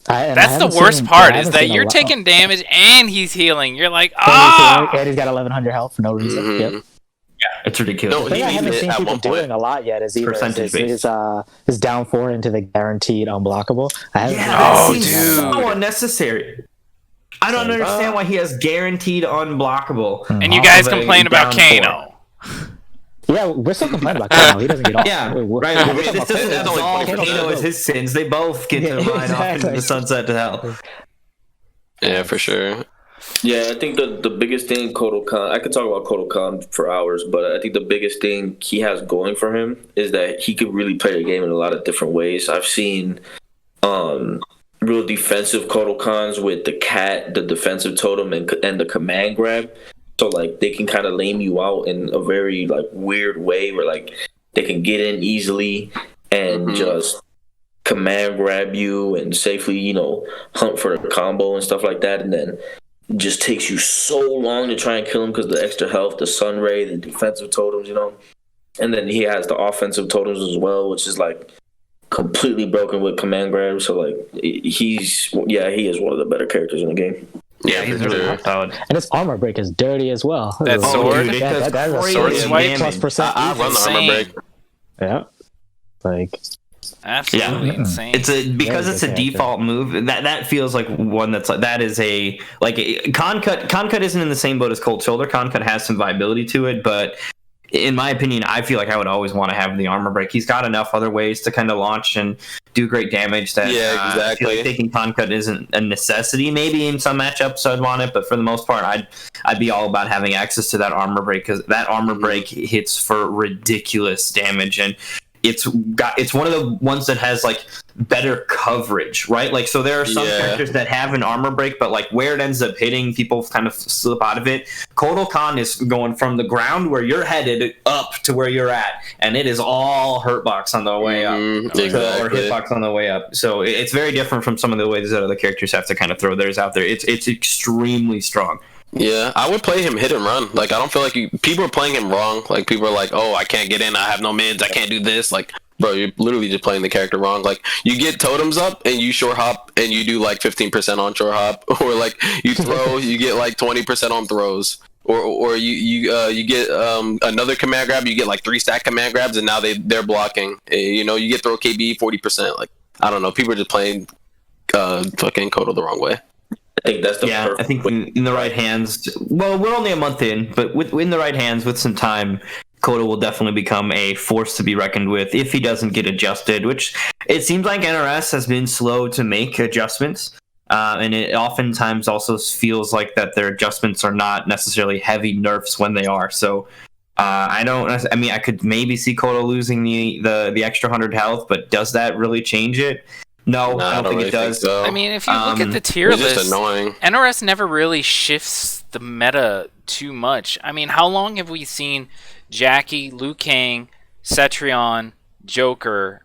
That's the worst part, is that you're taking damage and he's healing. You're like, and he's got 1100 health for no reason. Yep. Yeah, it's ridiculous. The thing I haven't seen people doing a lot yet is either is down 4 into the guaranteed unblockable. That seems so unnecessary. I don't understand why he has guaranteed unblockable. And you guys complain about Kano. Yeah, we're still complaining about Kano. He doesn't get off. Yeah, right. This doesn't absolve Kano as his sins. They both get to ride off into the sunset to hell. Yeah, for sure. Yeah, I think the biggest thing Kodo Kahn, I could talk about Kodo Kahn for hours, but I think the biggest thing he has going for him is that he could really play the game in a lot of different ways. I've seen real defensive Kodo Kahns with the cat, the defensive totem, and the command grab. So, like, they can kind of lame you out in a very, like, weird way where, like, they can get in easily and just command grab you and safely, you know, hunt for the combo and stuff like that. And then it just takes you so long to try and kill him because the extra health, the sun ray, the defensive totems, you know. And then he has the offensive totems as well, which is like completely broken with command grab. So like he is one of the better characters in the game. Yeah, he's really solid. And his armor break is dirty as well. That sword, that's a sword swipe +% I run the armor break. Yeah, like absolutely insane. It's it's a default move. That feels like one that's like that is a like Concut isn't in the same boat as Cold Shoulder. Concut has some viability to it, but in my opinion, I feel like I would always want to have the armor break. He's got enough other ways to kind of launch and do great damage that exactly. I feel like taking Concut isn't a necessity. Maybe in some matchups I'd want it, but for the most part, I'd be all about having access to that armor break because that armor break hits for ridiculous damage, and it's one of the ones that has like better coverage, right? Like, so there are some characters that have an armor break, but like where it ends up hitting, people kind of slip out of it. Kotal Khan is going from the ground where you're headed up to where you're at, and it is all hurtbox on the way up, or hitbox on the way up. So it's very different from some of the ways that other characters have to kind of throw theirs out there. It's extremely strong. Yeah, I would play him hit and run. Like, I don't feel like people are playing him wrong. Like, people are like, oh, I can't get in, I have no mids, I can't do this. Like, bro, you're literally just playing the character wrong. Like, you get totems up and you short hop and you do like 15% on short hop, or like you throw, you get like 20% on throws, or you get another command grab, you get like 3 stack command grabs, and now they're blocking. You know, you get throw KB 40%. Like, I don't know, people are just playing fucking Kotal the wrong way. I think that's the I think in the right hands. Well, we're only a month in, but in the right hands, with some time, Kotal will definitely become a force to be reckoned with if he doesn't get adjusted. Which it seems like NRS has been slow to make adjustments, and it oftentimes also feels like that their adjustments are not necessarily heavy nerfs when they are. So I mean, I could maybe see Kotal losing the extra 100 health, but does that really change it? No, I don't think it does. So. I mean, if you look at the tier list, just annoying. NRS never really shifts the meta too much. I mean, how long have we seen Jackie, Liu Kang, Cetrion, Joker,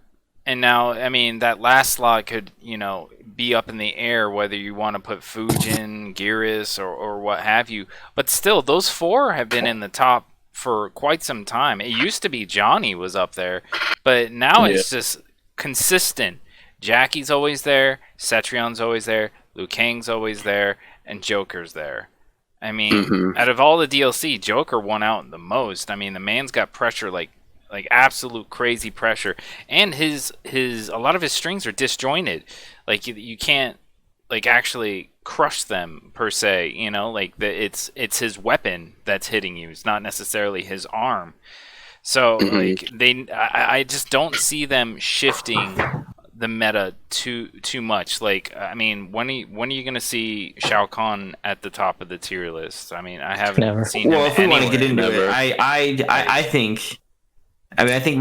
and now, I mean, that last slot could, you know, be up in the air whether you want to put Fujin, Geras, or what have you. But still, those 4 have been in the top for quite some time. It used to be Johnny was up there, but now it's just consistent. Jackie's always there, Cetrion's always there, Liu Kang's always there, and Joker's there. I mean, out of all the DLC, Joker won out the most. I mean, the man's got pressure, like absolute crazy pressure, and a lot of his strings are disjointed. Like you can't like actually crush them per se. You know, like it's his weapon that's hitting you. It's not necessarily his arm. So like I just don't see them shifting the meta too much. Like, I mean, when are you gonna see Shao Kahn at the top of the tier list? I mean, I haven't seen him. Well, if we want to get into Never. it, I think. I mean, I think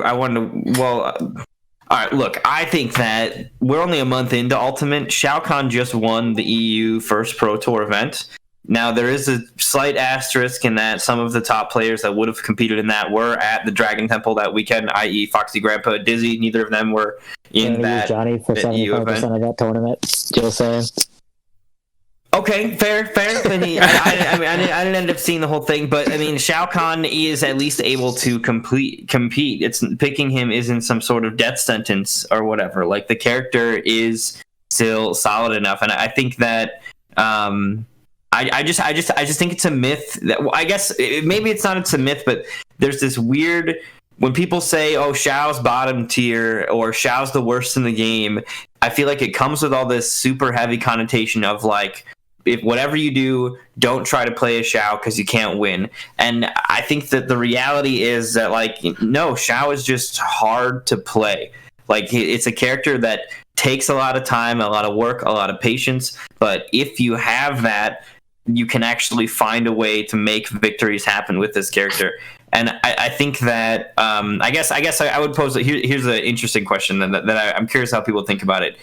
I want to. Well, all right. Look, I think that we're only a month into Ultimate. Shao Kahn just won the EU First Pro Tour event. Now, there is a slight asterisk in that some of the top players that would have competed in that were at the Dragon Temple that weekend, i.e. Foxy Grandpa, Dizzy. Neither of them were in that Johnny for 75% of that tournament. Jill saying. Okay, fair. But I mean, I didn't end up seeing the whole thing, but I mean, Shao Kahn is at least able to compete. It's picking him isn't some sort of death sentence or whatever. Like, the character is still solid enough, and I think that. I just think it's a myth that, well, I guess maybe it's a myth, but there's this weird, when people say, oh, Shao's bottom tier or Shao's the worst in the game, I feel like it comes with all this super heavy connotation of like, if whatever you do, don't try to play a Shao because you can't win. And I think that the reality is that, like, no, Shao is just hard to play. Like, it's a character that takes a lot of time, a lot of work, a lot of patience. But if you have that, you can actually find a way to make victories happen with this character. And I think that I guess I would pose. Here's an interesting question that I'm curious how people think about it.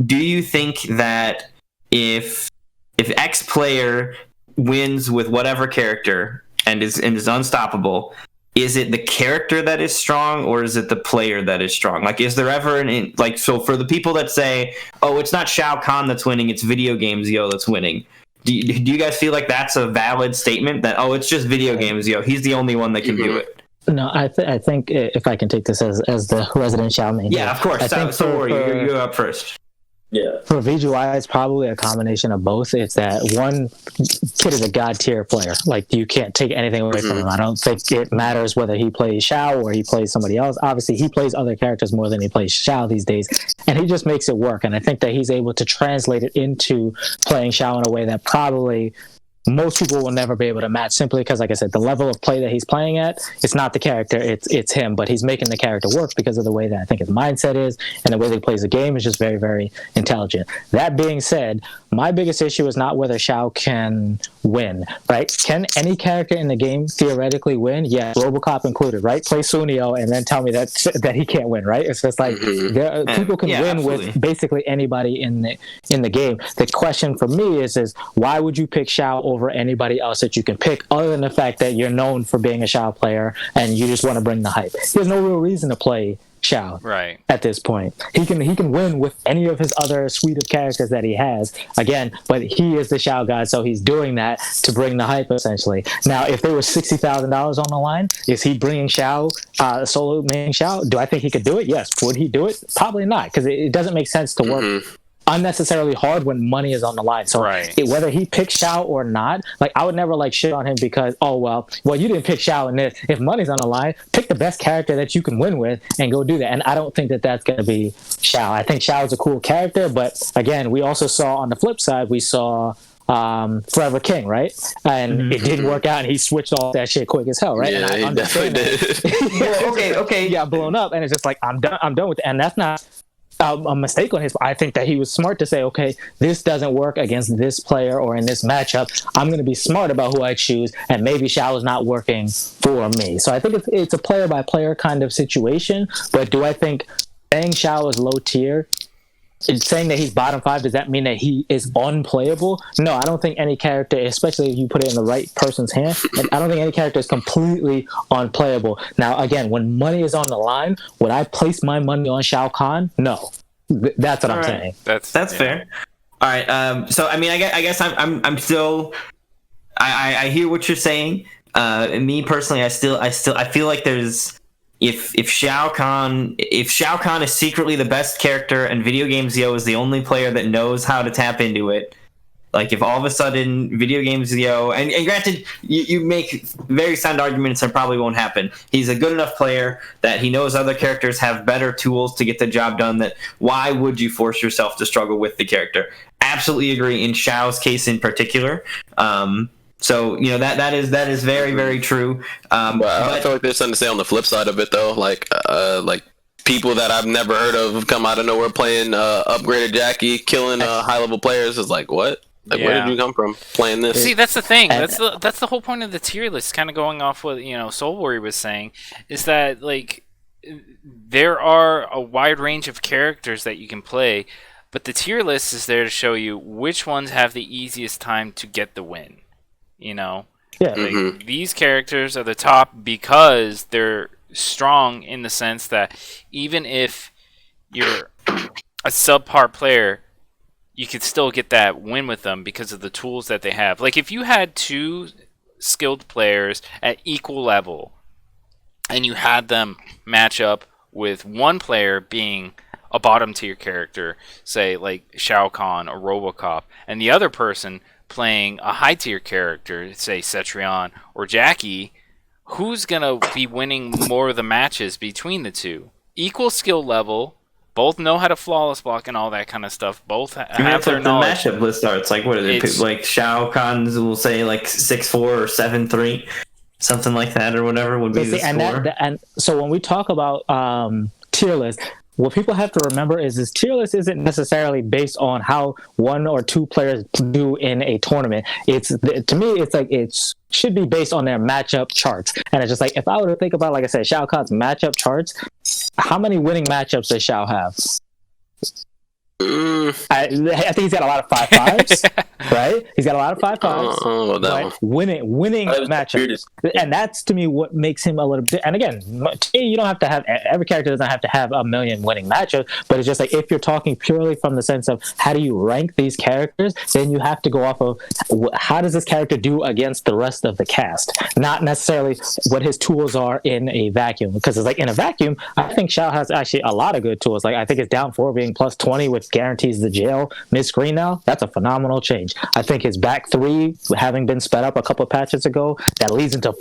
Do you think that if X player wins with whatever character and is unstoppable, is it the character that is strong, or is it the player that is strong? Like, is there ever so for the people that say, oh, it's not Shao Kahn that's winning, it's Video Games Yo that's winning. Do you guys feel like that's a valid statement that, oh, it's just Video Games Yo, he's the only one that can do it? No, I think if I can take this as the resident Shao main. Yeah, of course. You're up first. Yeah. For VGY, it's probably a combination of both. It's that one kid is a god tier player. Like, you can't take anything away from him. I don't think it matters whether he plays Shao or he plays somebody else. Obviously, he plays other characters more than he plays Shao these days, and he just makes it work. And I think that he's able to translate it into playing Shao in a way that probably most people will never be able to match, simply because, like I said, the level of play that he's playing at, it's not the character, it's him, but he's making the character work because of the way that I think his mindset is, and the way that he plays the game is just very, very intelligent. That being said, my biggest issue is not whether Shao can win, right? Can any character in the game theoretically win? Yeah, RoboCop included, right? Play Sunio and then tell me that he can't win, right? It's just like people can win absolutely with basically anybody in the game. The question for me is why would you pick Shao over anybody else that you can pick, other than the fact that you're known for being a Shao player and you just want to bring the hype? There's no real reason to play Shao right at this point. He can win with any of his other suite of characters that he has, again, but he is the Shao god, so he's doing that to bring the hype, essentially. Now, if there was $60,000 on the line, is he bringing Shao, solo main Shao? Do I think he could do it? Yes. Would he do it? Probably not, because it doesn't make sense to work unnecessarily hard when money is on the line. So whether he picks Shao or not, like, I would never like shit on him because, well, you didn't pick Shao in this. If money's on the line, pick the best character that you can win with and go do that. And I don't think that that's going to be Shao. I think Shao is a cool character, but again, we also saw on the flip side, we saw Forever King, right? And it didn't work out, and he switched off that shit quick as hell, right? Yeah, and I understand did. okay, he got blown up, and it's just like, I'm done with it. And that's not a mistake on his part. I think that he was smart to say, okay, this doesn't work against this player or in this matchup. I'm going to be smart about who I choose, and maybe Shao is not working for me. So I think it's a player by player kind of situation. But do I think saying Shao is low tier, saying that he's bottom 5, does that mean that he is unplayable? No, I don't think any character, especially if you put it in the right person's hand, I don't think any character is completely unplayable. Now, again, when money is on the line, would I place my money on Shao Kahn? No. That's what I'm saying. That's fair. All right. So, I mean, I guess I'm still, I hear what you're saying. Me personally, I feel like there's, if Shao Kahn is secretly the best character and Video Games Yo is the only player that knows how to tap into it, like, if all of a sudden Video Games Yo, and granted, you make very sound arguments that probably won't happen. He's a good enough player that he knows other characters have better tools to get the job done, that why would you force yourself to struggle with the character? Absolutely agree in Shao's case in particular. So, you know, that is very, very true. But I feel like there's something to say on the flip side of it, though. Like people that I've never heard of come out of nowhere playing upgraded Jackie, killing high level players. Is like, what? Like, where did you come from playing this? See, that's the thing. That's the whole point of the tier list. Kind of going off what Soul Warrior was saying, is that, like, there are a wide range of characters that you can play, but the tier list is there to show you which ones have the easiest time to get the win. These characters are the top because they're strong in the sense that even if you're a subpar player, you could still get that win with them because of the tools that they have. Like, if you had two skilled players at equal level and you had them match up with one player being a bottom tier character, say like Shao Kahn or RoboCop, and the other person playing a high tier character, say Cetrion or Jackie, who's gonna be winning more of the matches between the two? Equal skill level, both know how to flawless block and all that kind of stuff. Both have their knowledge. The matchup list starts like, what is it? Like Shao Kahn's will say like 6-4 or 7-3, something like that, or whatever would be the score. And so when we talk about tier list, what people have to remember is this tier list isn't necessarily based on how one or two players do in a tournament. To me, it's like it should be based on their matchup charts. And it's just like, if I were to think about, like I said, Shao Kahn's matchup charts, how many winning matchups does Shao have? I think he's got a lot of 5-5s. right? He's got a lot of 5/5s, that winning matchups, and that's to me what makes him a little bit. And again, you don't have to have every character doesn't have to have a million winning matchups, but it's just like if you're talking purely from the sense of how do you rank these characters, then you have to go off of how does this character do against the rest of the cast, not necessarily what his tools are in a vacuum. Because it's like in a vacuum, I think Shao has actually a lot of good tools. Like I think his down 4 being plus 20, which guarantees the jail mid-screen now, that's a phenomenal change. I think his back 3, having been sped up a couple of patches ago, that leads into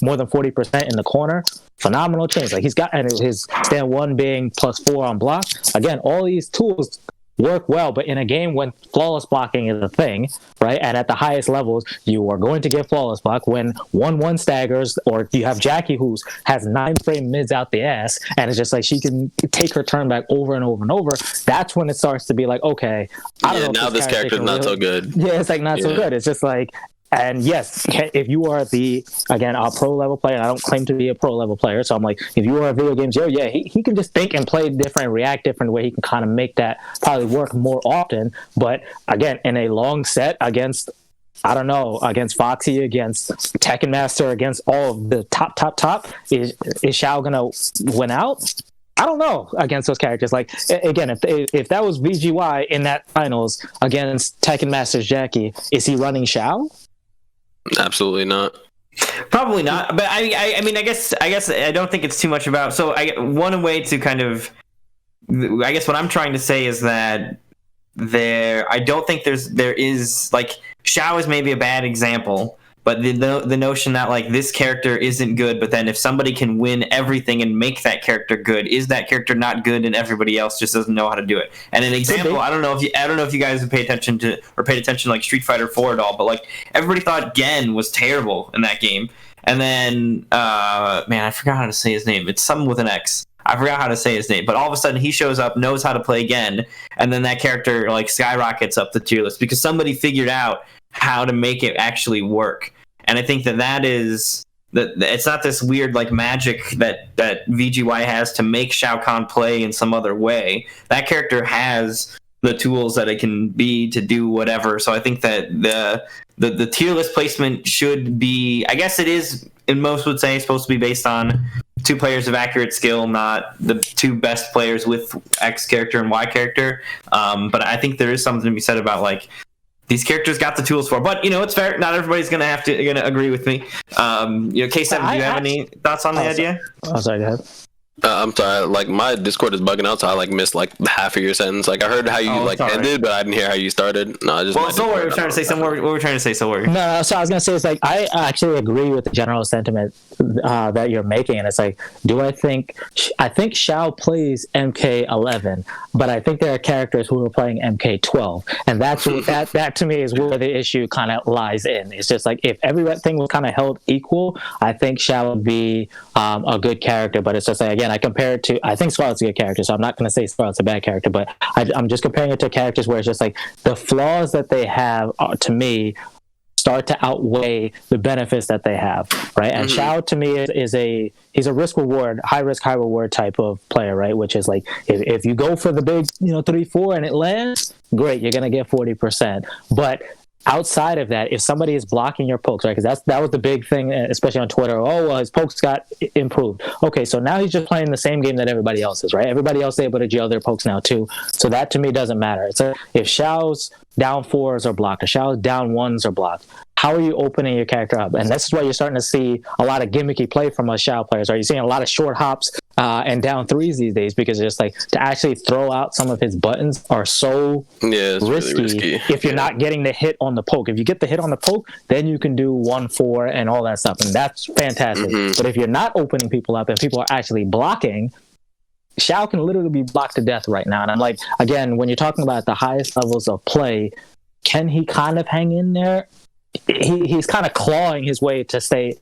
more than 40% in the corner. Phenomenal change. Like he's got, and his stand 1 being plus 4 on block. Again, all these tools work well, but in a game when flawless blocking is a thing, right? And at the highest levels, you are going to get flawless block when 1-1 staggers, or you have Jackie who has 9-frame mids out the ass, and it's just like she can take her turn back over and over and over. That's when it starts to be like, okay, I don't know. Now this character's not so good. Yeah, it's like not so good. It's just like, and yes, if you are a pro level player, and I don't claim to be a pro level player, so I'm like, if you are a video game Joe, he can just think and play different, react different, way he can kind of make that probably work more often. But again, in a long set against Foxy, against Tekken Master, against all of the top, is Shao gonna win out? I don't know against those characters. Like again, if that was VGY in that finals against Tekken Master's Jackie, is he running Shao? Absolutely not. Probably not. But I mean, I guess I don't think it's too much about. So one way to kind of, I guess what I'm trying to say is that I don't think there is like Shao is maybe a bad example. But the notion that like this character isn't good, but then if somebody can win everything and make that character good, is that character not good and everybody else just doesn't know how to do it? And an example, I don't know if you guys have paid attention to like Street Fighter 4 at all, but like everybody thought Gen was terrible in that game, and then man, I forgot how to say his name. It's something with an X. I forgot how to say his name, but all of a sudden he shows up, knows how to play Gen, and then that character like skyrockets up the tier list because somebody figured out how to make it actually work. And I think that is that it's not this weird like magic that VGY has to make Shao Kahn play in some other way. That character has the tools that it can be to do whatever. So I think that the tier list placement should be, I guess it is, and most would say, supposed to be based on 2 players of accurate skill, not the 2 best players with X character and Y character. But I think there is something to be said about like, these characters got the tools for, but it's fair. Not everybody's gonna agree with me. K7, do you have any thoughts on the idea? Oh, sorry, go ahead. I'm sorry. Like my Discord is bugging out, so I like missed like half of your sentence. Like I heard how you ended, but I didn't hear how you started. No, I just. Well, so we're trying to say somewhere. What we're trying to say, so we're. No. So I was gonna say it's like I actually agree with the general sentiment that you're making, and it's like, I think Shao plays MK11, but I think there are characters who are playing MK12, and that's that to me is where the issue kind of lies in. It's just like if everything was kind of held equal, I think Shao would be a good character, but it's just like again. I compare it to, I think Scarlet's a good character, so I'm not going to say Scarlet's a bad character, but I'm just comparing it to characters where it's just like the flaws that they have, to me, start to outweigh the benefits that they have, right? And Shao, to me, he's a risk-reward, high-risk, high-reward type of player, right? Which is like, if you go for the big, 3-4 and it lands, great, you're going to get 40%. But outside of that, if somebody is blocking your pokes, right? Because that was the big thing, especially on Twitter. Oh, well, his pokes got improved. Okay, so now he's just playing the same game that everybody else is, right? Everybody else is able to jail their pokes now too. So that to me doesn't matter. If Shao's down 4s are blocked, or Shao's down 1s are blocked, how are you opening your character up? And this is why you're starting to see a lot of gimmicky play from us Shao players. Right? You're seeing a lot of short hops and down 3s these days because it's just like to actually throw out some of his buttons are so risky, really risky if you're not getting the hit on the poke. If you get the hit on the poke, then you can do 1-4 and all that stuff, and that's fantastic. But if you're not opening people up and people are actually blocking, Shao can literally be blocked to death right now. And I'm like, again, when you're talking about the highest levels of play, can he kind of hang in there? He's kind of clawing his way to stay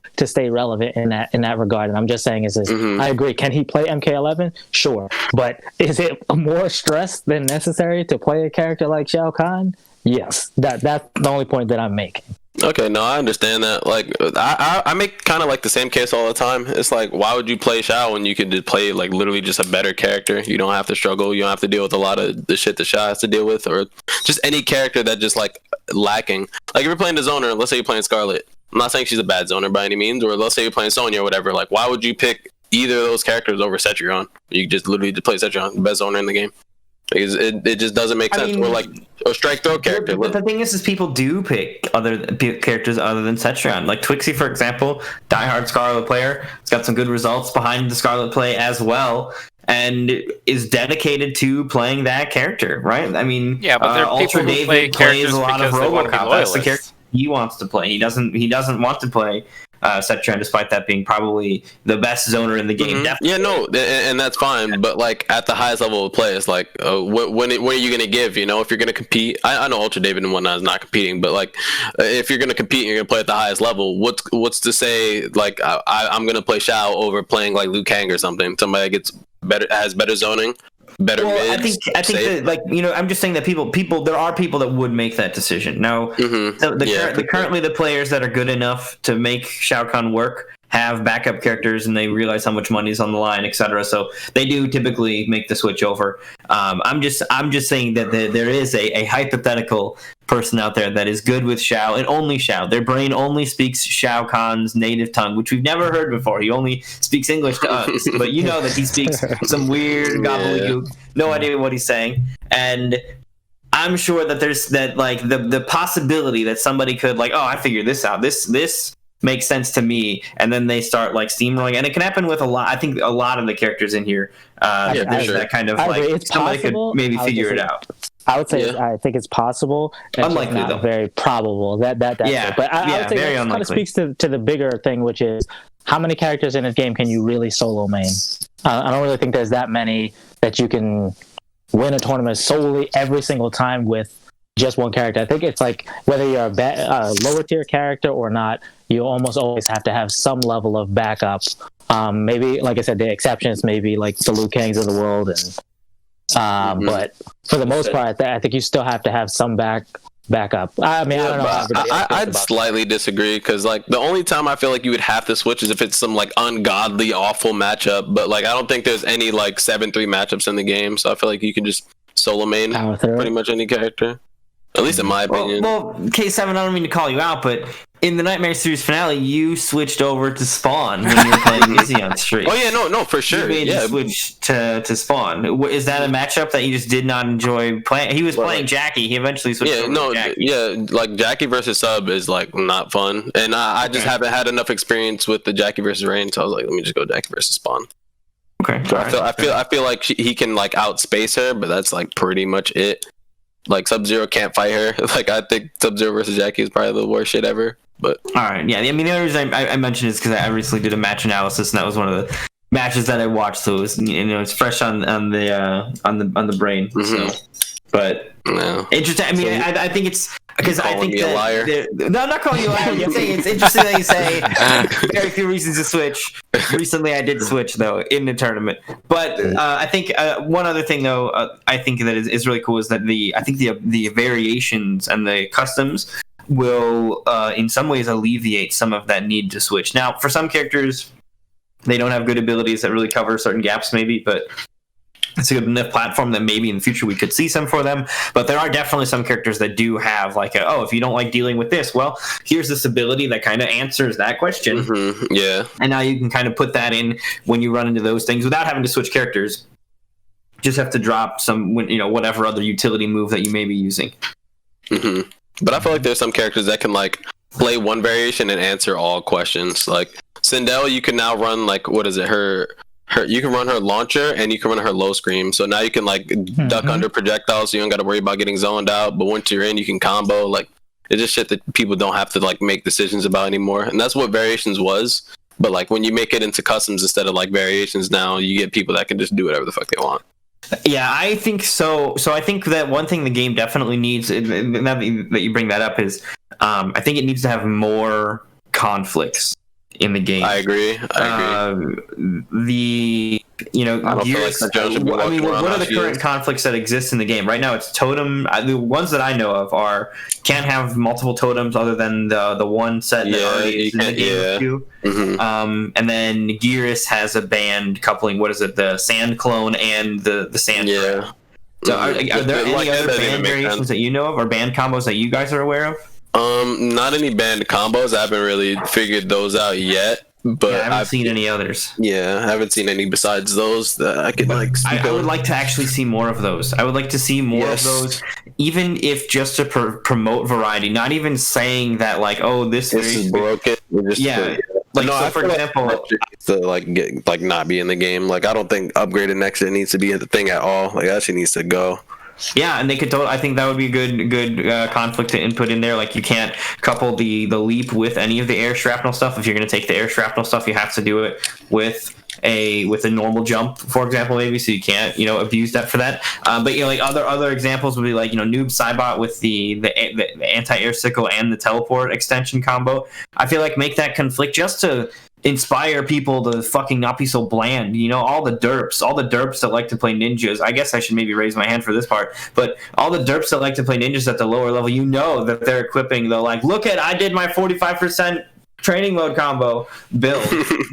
relevant in that regard, and I'm just saying I agree. Can he play MK11? Sure, but is it more stress than necessary to play a character like Shao Kahn? Yes, that's the only point that I'm making. Okay, no, I understand that. Like, I make kind of like the same case all the time. It's like, why would you play Shao when you could just play like literally just a better character? You don't have to struggle. You don't have to deal with a lot of the shit that Shao has to deal with, or just any character that just like lacking. Like if you're playing the zoner, let's say you're playing Scarlet. I'm not saying she's a bad zoner by any means, or let's say you're playing Sonya or whatever. Like, why would you pick either of those characters over Cetrion? You just literally just play Cetrion, the best zoner in the game. Because it just doesn't make sense. Or like a strike throw character. But the thing is people do pick other characters other than Cetrion. Like Twixie, for example, diehard Scarlet player. It's got some good results behind the Scarlet play as well, and is dedicated to playing that character, right? I mean, yeah, but there are people who play plays a lot of RoboCop. That's the character he wants to play. He doesn't want to play Cetrion, despite that being probably the best zoner in the game. Yeah, no, and that's fine. But like at the highest level of play, it's like when are you going to give? You know, if you're going to compete, I know Ultra David and whatnot is not competing, but like if you're going to compete, and you're going to play at the highest level. What's to say like I'm going to play Shao over playing like Liu Kang or something? Somebody that gets better, has better zoning. Better mids, I think that, like, you know, I'm just saying that people there are people that would make that decision. Now, currently the players that are good enough to make Shao Kahn work have backup characters, and they realize how much money is on the line, etc. So they do typically make the switch over. I'm just saying that there is a hypothetical person out there that is good with Shao and only Shao. Their brain only speaks Shao Kahn's native tongue, which we've never heard before. He only speaks English to us, but you know that he speaks some weird gobbledygook. No idea what he's saying, and I'm sure that there's that like the possibility that somebody could like, oh, I figured this out. This makes sense to me, and then they start like steamrolling, and it can happen with a lot. I think a lot of the characters in here, there's that kind of like it's somebody possible. could maybe figure it out. I would say I think it's possible. It's unlikely, not though. Very probable. But I would say that kind of speaks to the bigger thing, which is how many characters in a game can you really solo main? I don't really think there's that many that you can win a tournament solely every single time with just one character. I think it's like whether you're a lower tier character or not, you almost always have to have some level of backup. Maybe, like I said, the exceptions maybe like the Liu Kangs of the world, and but for the most part, I think you still have to have some backup. I mean, I don't know. I'd slightly disagree, because like the only time I feel like you would have to switch is if it's some like ungodly awful matchup. But like I don't think there's any like 7-3 matchups in the game, so I feel like you can just solo main pretty much any character. At least in my opinion. Well, K7, I don't mean to call you out, but in the Nightmare Series finale, you switched over to Spawn when you were playing Izzy on stream. Oh yeah, no, for sure. You made the switch to Spawn. Is that a matchup that you just did not enjoy playing? He was playing Jackie. He eventually switched over to Jackie. Like Jackie versus Sub is like not fun, and I just haven't had enough experience with the Jackie versus Rain, so I was like, let me just go Jackie versus Spawn. Okay. I feel like he can like outspace her, but that's like pretty much it. Like Sub-Zero can't fight her. Like I think Sub-Zero versus Jackie is probably the worst shit ever. But all right, yeah. I mean, the only reason I mentioned is because I recently did a match analysis, and that was one of the matches that I watched. So it was, it's fresh on the brain. Mm-hmm. So, but interesting. I mean, I think it's because I think that liar. No, I'm not calling you a liar. I'm saying it's interesting that you say very few reasons to switch. Recently, I did switch though in the tournament. But I think one other thing though, I think that is really cool is that the variations and the customs will in some ways alleviate some of that need to switch. Now, for some characters, they don't have good abilities that really cover certain gaps, maybe, but it's a good enough platform that maybe in the future we could see some for them. But there are definitely some characters that do have like, if you don't like dealing with this, well, here's this ability that kind of answers that question. Mm-hmm. Yeah. And now you can kind of put that in when you run into those things without having to switch characters. Just have to drop some, whatever other utility move that you may be using. Mm-hmm. But I feel like there's some characters that can like play one variation and answer all questions. Like Sindel, you can now run like, what is it? Her you can run her launcher and you can run her low scream. So now you can like duck under projectiles, so you don't got to worry about getting zoned out. But once you're in, you can combo. Like it's just shit that people don't have to like make decisions about anymore. And that's what variations was. But like when you make it into customs instead of like variations, now you get people that can just do whatever the fuck they want. Yeah, I think so. So I think that one thing the game definitely needs, now that you bring that up, is I think it needs to have more conflicts in the game. I agree. you know, I don't feel Gears, like John should be I mean, walking around what are on the current shields. conflicts that exist in the game right now? It's totem. The ones that I know of are can't have multiple totems other than the one set that already is in the game with you. Mm-hmm. And then Gears has a band coupling. What is it? The sand clone and the sand. Yeah. So are there any Like, other that doesn't band make variations sense. that you know of, or band combos that you guys are aware of? Not any band combos. I haven't really figured those out yet. But Yeah, I haven't seen any others. Yeah, I haven't seen any besides those that I could like. I would like to actually see more of those. I would like to see more of those, even if just to promote variety. Not even saying that like, oh, this is broken. Like, no, so for example, to like get like not be in the game. Like I don't think upgraded next gen needs to be a thing at all. Like that shit needs to go. Yeah, and they could. I think that would be a good conflict to input in there. Like you can't couple the leap with any of the air shrapnel stuff. If you're going to take the air shrapnel stuff, you have to do it with a normal jump, for example, maybe. So you can't abuse that for that. But like other examples would be like Noob Saibot with the anti-air sickle and the teleport extension combo. I feel like make that conflict just to inspire people to fucking not be so bland. All the derps that like to play ninjas. I guess I should maybe raise my hand for this part, but all the derps that like to play ninjas at the lower level, that they're equipping. They're like, look at, I did my 45% training mode combo build,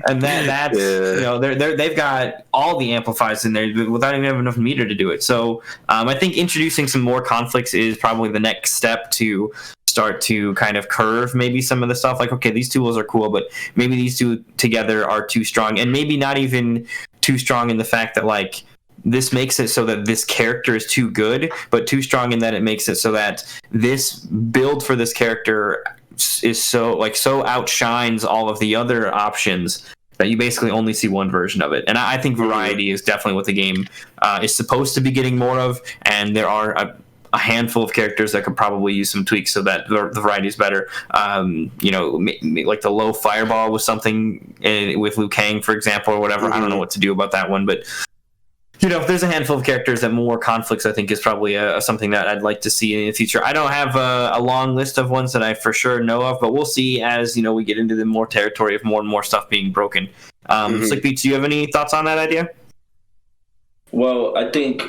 and that's they've got all the amplifiers in there without even having enough meter to do it. So I think introducing some more conflicts is probably the next step to start to kind of curve maybe some of the stuff. Like, okay, these tools are cool, but maybe these two together are too strong, and maybe not even too strong in the fact that like this makes it so that this character is too good, but too strong in that it makes it so that this build for this character is so outshines all of the other options that you basically only see one version of it. And I think variety is definitely what the game is supposed to be getting more of, and there are a handful of characters that could probably use some tweaks so that the variety is better. Like the low fireball was something with Liu Kang, for example, or whatever. I don't know what to do about that one, but there's a handful of characters that more conflicts, I think, is probably something that I'd like to see in the future. I don't have a long list of ones that I for sure know of, but we'll see as we get into the more territory of more and more stuff being broken. SlikBeatz, do you have any thoughts on that idea? Well, I think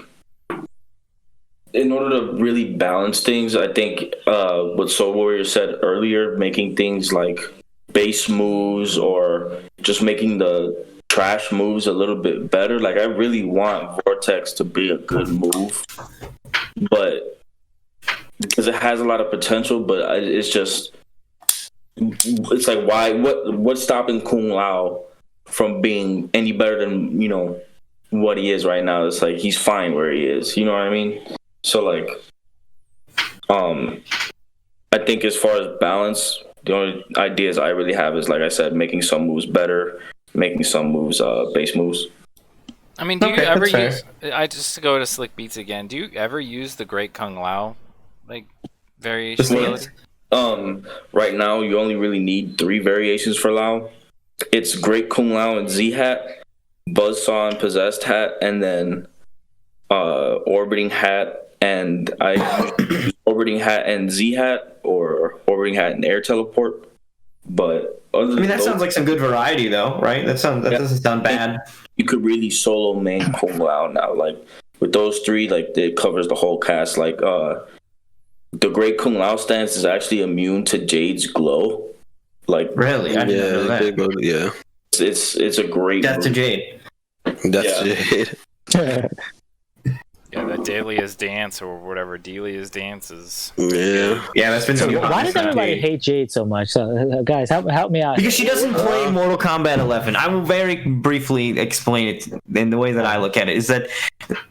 in order to really balance things, I think what Soul Warrior said earlier, making things like base moves or just making the trash moves a little bit better. Like I really want Vortex to be a good move, but because it has a lot of potential, but it's like what's stopping Kung Lao from being any better than what he is right now? It's like he's fine where he is. You know what I mean? So like, I think as far as balance, the only ideas I really have is, like I said, making some moves better, making some moves base moves. I mean, do you ever use? I just to go to SlikBeatz again. Do you ever use the Great Kung Lao like variation? Right now you only really need 3 variations for Lao. It's Great Kung Lao and Z Hat, Buzzsaw and Possessed Hat, and then Orbiting Hat. And I use Orbiting Hat and Z Hat, or Orbiting Hat and Air Teleport. But that sounds like some good variety, though, right? That doesn't sound bad. You could really solo main Kung Lao now. Like with those 3, like it covers the whole cast. Like the Great Kung Lao stance is actually immune to Jade's glow. Like really, I didn't know that. Yeah, it's a great Death to Jade. Death to Jade. Yeah, that Dahlia's dance or whatever Delia's dance is. Yeah, that's been. Why does everybody hate Jade so much? Guys, help me out. Because she doesn't play Mortal Kombat 11. I will very briefly explain it in the way that I look at it. Is that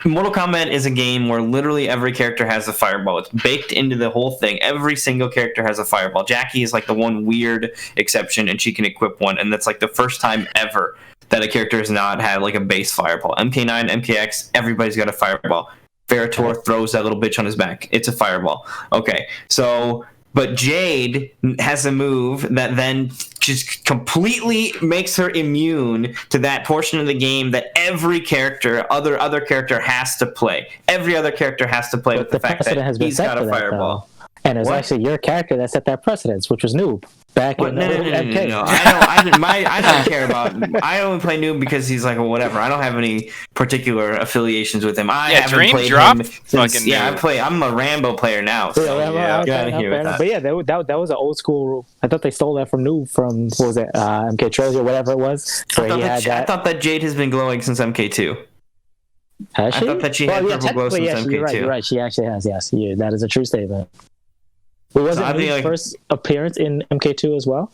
Mortal Kombat is a game where literally every character has a fireball. It's baked into the whole thing. Every single character has a fireball. Jackie is like the one weird exception, and she can equip one, and that's like the first time ever that a character has not had like a base fireball. MK9, MKX, everybody's got a fireball. Veritor throws that little bitch on his back. It's a fireball. Okay, so but Jade has a move that then just completely makes her immune to that portion of the game that every character, other character has to play. Every other character has to play with the fact that he's got a fireball. And it was actually your character that set that precedence, which was Noob. back What? in No. MK. I don't care about. I only play Noob because he's like, well, whatever. I don't have any particular affiliations with him. I haven't Dream played dropped him since, fucking yeah, Noob. I'm a Rambo player now. So get out of here with that. But yeah, that was an old school. I thought they stole that from Noob from what was it, MK Trilogy or whatever it was. I thought that Jade has been glowing since MK2. Has she? I thought that she had purple glow since MK2. You're right. She actually has. Yes, that is a true statement. But was it Noob's first appearance in MK2 as well?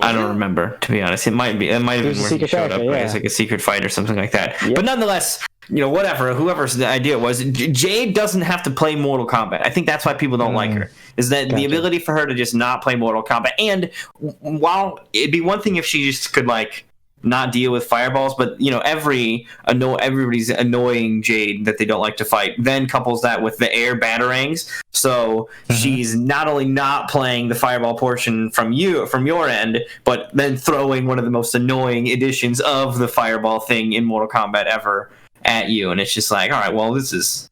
I don't remember, to be honest. It might have been where he showed up as like a secret fight or something like that. Yep. But nonetheless, whatever, whoever's the idea was, Jade doesn't have to play Mortal Kombat. I think that's why people don't like her. Is that the ability for her to just not play Mortal Kombat? And while it'd be one thing if she just could like not deal with fireballs, but everybody's annoying Jade that they don't like to fight, then couples that with the air batarangs, so she's not only not playing the fireball portion from your end, but then throwing one of the most annoying editions of the fireball thing in Mortal Kombat ever at you, and it's just like, all right, well, this is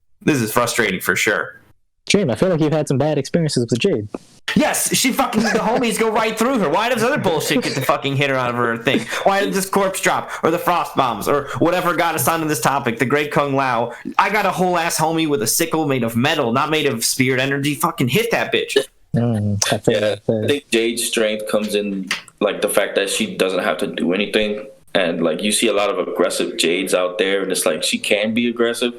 frustrating for sure. Dream, I feel like you've had some bad experiences with Jade. Yes, she fucking, the homies go right through her. Why does other bullshit get to fucking hit her out of her thing? Why did this corpse drop, or the frost bombs, or whatever got us onto this topic, the Great Kung Lao? I got a whole ass homie with a sickle made of metal, not made of spirit energy. Fucking hit that bitch. I think Jade's strength comes in like the fact that she doesn't have to do anything, and like you see a lot of aggressive Jades out there, and it's like she can be aggressive,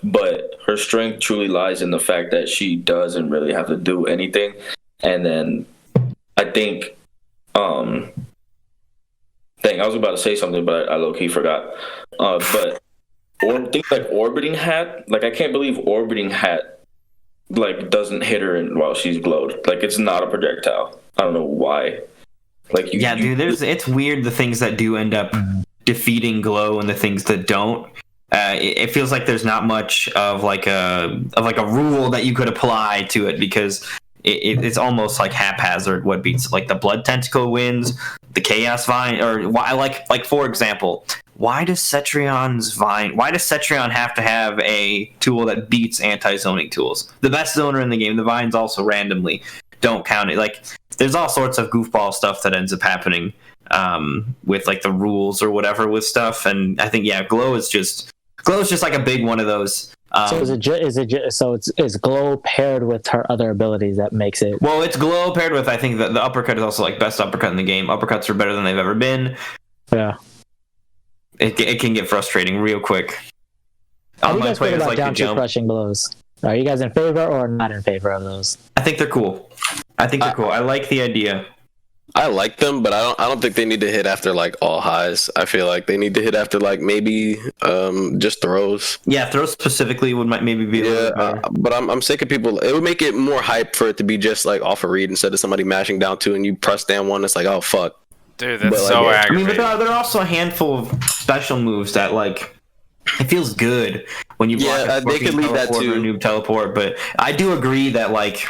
but her strength truly lies in the fact that she doesn't really have to do anything. And then I think, I was about to say something, but I low-key forgot. But things like Orbiting Hat, like I can't believe Orbiting Hat like doesn't hit her while she's glowed. Like it's not a projectile. I don't know why. Like dude, it's weird the things that do end up defeating glow and the things that don't. It feels like there's not much of like a rule that you could apply to it, because it's almost like haphazard what beats. Like the blood tentacle wins, the chaos vine, or why like for example, why does Cetrion have to have a tool that beats anti-zoning tools? The best zoner in the game, the vines also randomly don't count it. Like there's all sorts of goofball stuff that ends up happening with like the rules or whatever with stuff, and I think glow is just like a big one of those. So it's glow paired with her other abilities that makes it. Well, it's glow paired with, I think that the uppercut is also like best uppercut in the game. Uppercuts are better than they've ever been. Yeah, it can get frustrating real quick. How do you guys feel about down two crushing blows? Are you guys in favor or not in favor of those? I think they're cool. I like the idea. I like them, but I don't think they need to hit after like all highs. I feel like they need to hit after like maybe just throws. Yeah, throws specifically would maybe be a little bit better. But I'm sick of people. It would make it more hype for it to be just like off a read instead of somebody mashing down two and you press down one. It's like, oh fuck, dude, that's so aggravating. I mean, but there are also a handful of special moves that like it feels good when you block they could leave that too. Or a noob teleport, but I do agree that like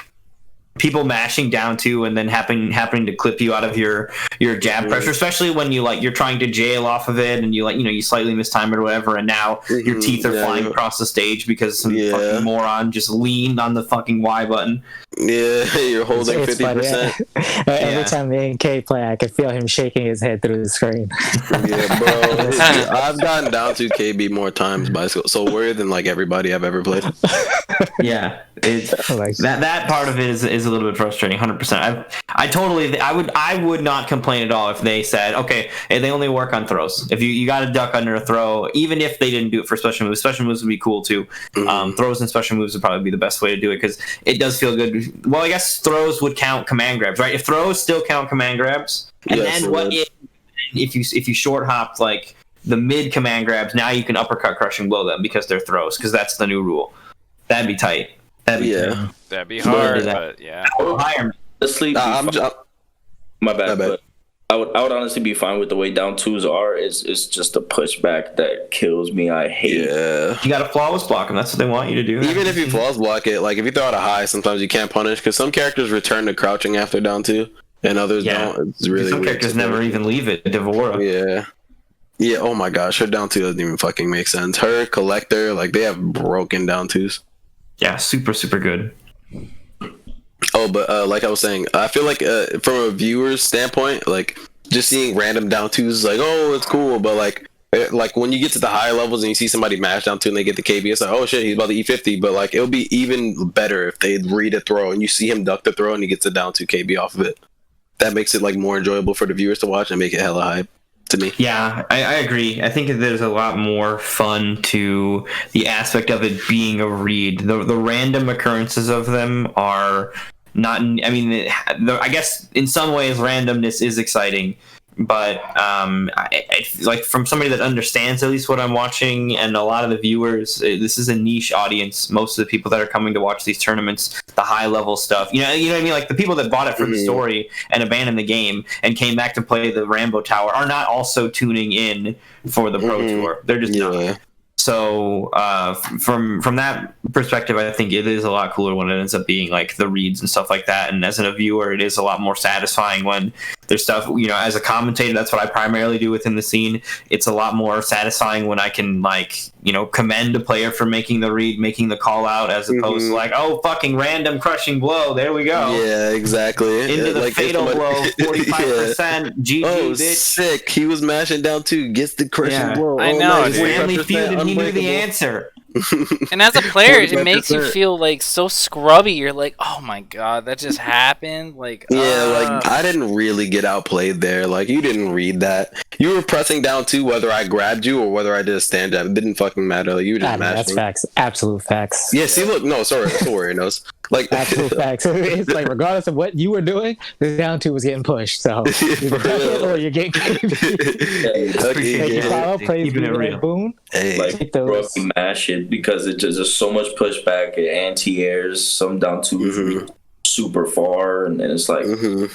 people mashing down two and then happening to clip you out of your jab pressure, especially when you're trying to jail off of it and you slightly mistime it or whatever, and now your teeth are flying across the stage because some fucking moron just leaned on the fucking Y button. Yeah, you're holding 50%. Every time me and K play, I can feel him shaking his head through the screen. Yeah, bro. I've gotten down to KB more times by SOULWARRIOR than like everybody I've ever played. Yeah, it's that part of it is a little bit frustrating. 100%. I would not complain at all if they said, okay, they only work on throws. If you got to duck under a throw, even if they didn't do it for special moves would be cool too. Throws and special moves would probably be the best way to do it because it does feel good. Well, I guess throws would count command grabs, right? If throws still count command grabs, and then what if you short hopped like the mid command grabs? Now you can uppercut crushing blow them because they're throws, because that's the new rule. That'd be tight. That'd be hard, but yeah. My bad. But I would honestly be fine with the way down twos are. It's just a pushback that kills me. I hate it. You got to flawless block them. That's what they want you to do. Even if you flawless block it, like if you throw out a high, sometimes you can't punish because some characters return to crouching after down two and others don't. It's really some characters never even leave it. Devora. Yeah. Oh my gosh, her down two doesn't even fucking make sense. Her Collector, like they have broken down twos. Yeah, super, super good. Oh, but like I was saying, I feel like from a viewer's standpoint, like just seeing random down twos, like, oh, it's cool, but like when you get to the higher levels and you see somebody mash down two and they get the KB, it's like, oh shit, he's about to E50. But like it'll be even better if they read a throw and you see him duck the throw and he gets a down two KB off of it. That makes it like more enjoyable for the viewers to watch and make it hella hype to me. Yeah, I agree. I think there's a lot more fun to the aspect of it being a read. The random occurrences of them are not. I mean, I guess in some ways randomness is exciting, but I like from somebody that understands at least what I'm watching, and a lot of the viewers, this is a niche audience. Most of the people that are coming to watch these tournaments, the high level stuff, you know what I mean? Like the people that bought it for the story and abandoned the game and came back to play the Rambo Tower are not also tuning in for the Pro Tour. They're just not. So from that perspective, I think it is a lot cooler when it ends up being like the reads and stuff like that. And as a viewer, it is a lot more satisfying when there's stuff, you know, as a commentator, that's what I primarily do within the scene. It's a lot more satisfying when I can, like, you know, commend a player for making the read, making the call out, as opposed to like, oh, fucking random crushing blow. There we go. Yeah, exactly. Into the like fatal blow, 45%. GG, oh, bitch. sick. He was mashing down two, gets the crushing blow. I oh, know, nice. dude. Family Feud, and he knew the answer. And as a player, it makes you feel like so scrubby. You're like, oh my god, that just happened. Like, like I didn't really get outplayed there. Like you didn't read that. You were pressing down two whether I grabbed you or whether I did a stand jab. It didn't fucking matter. Like, you just mashed that's me. facts. Absolute facts. Yeah. See, look, no, sorry, Warrior knows. Like absolute facts. It's like regardless of what you were doing, the down two was getting pushed. So or you're getting Keeping it real. Boom. Hey, like, bro, you mash it because it's just there's so much pushback, anti-airs, some down to super far, and then it's like,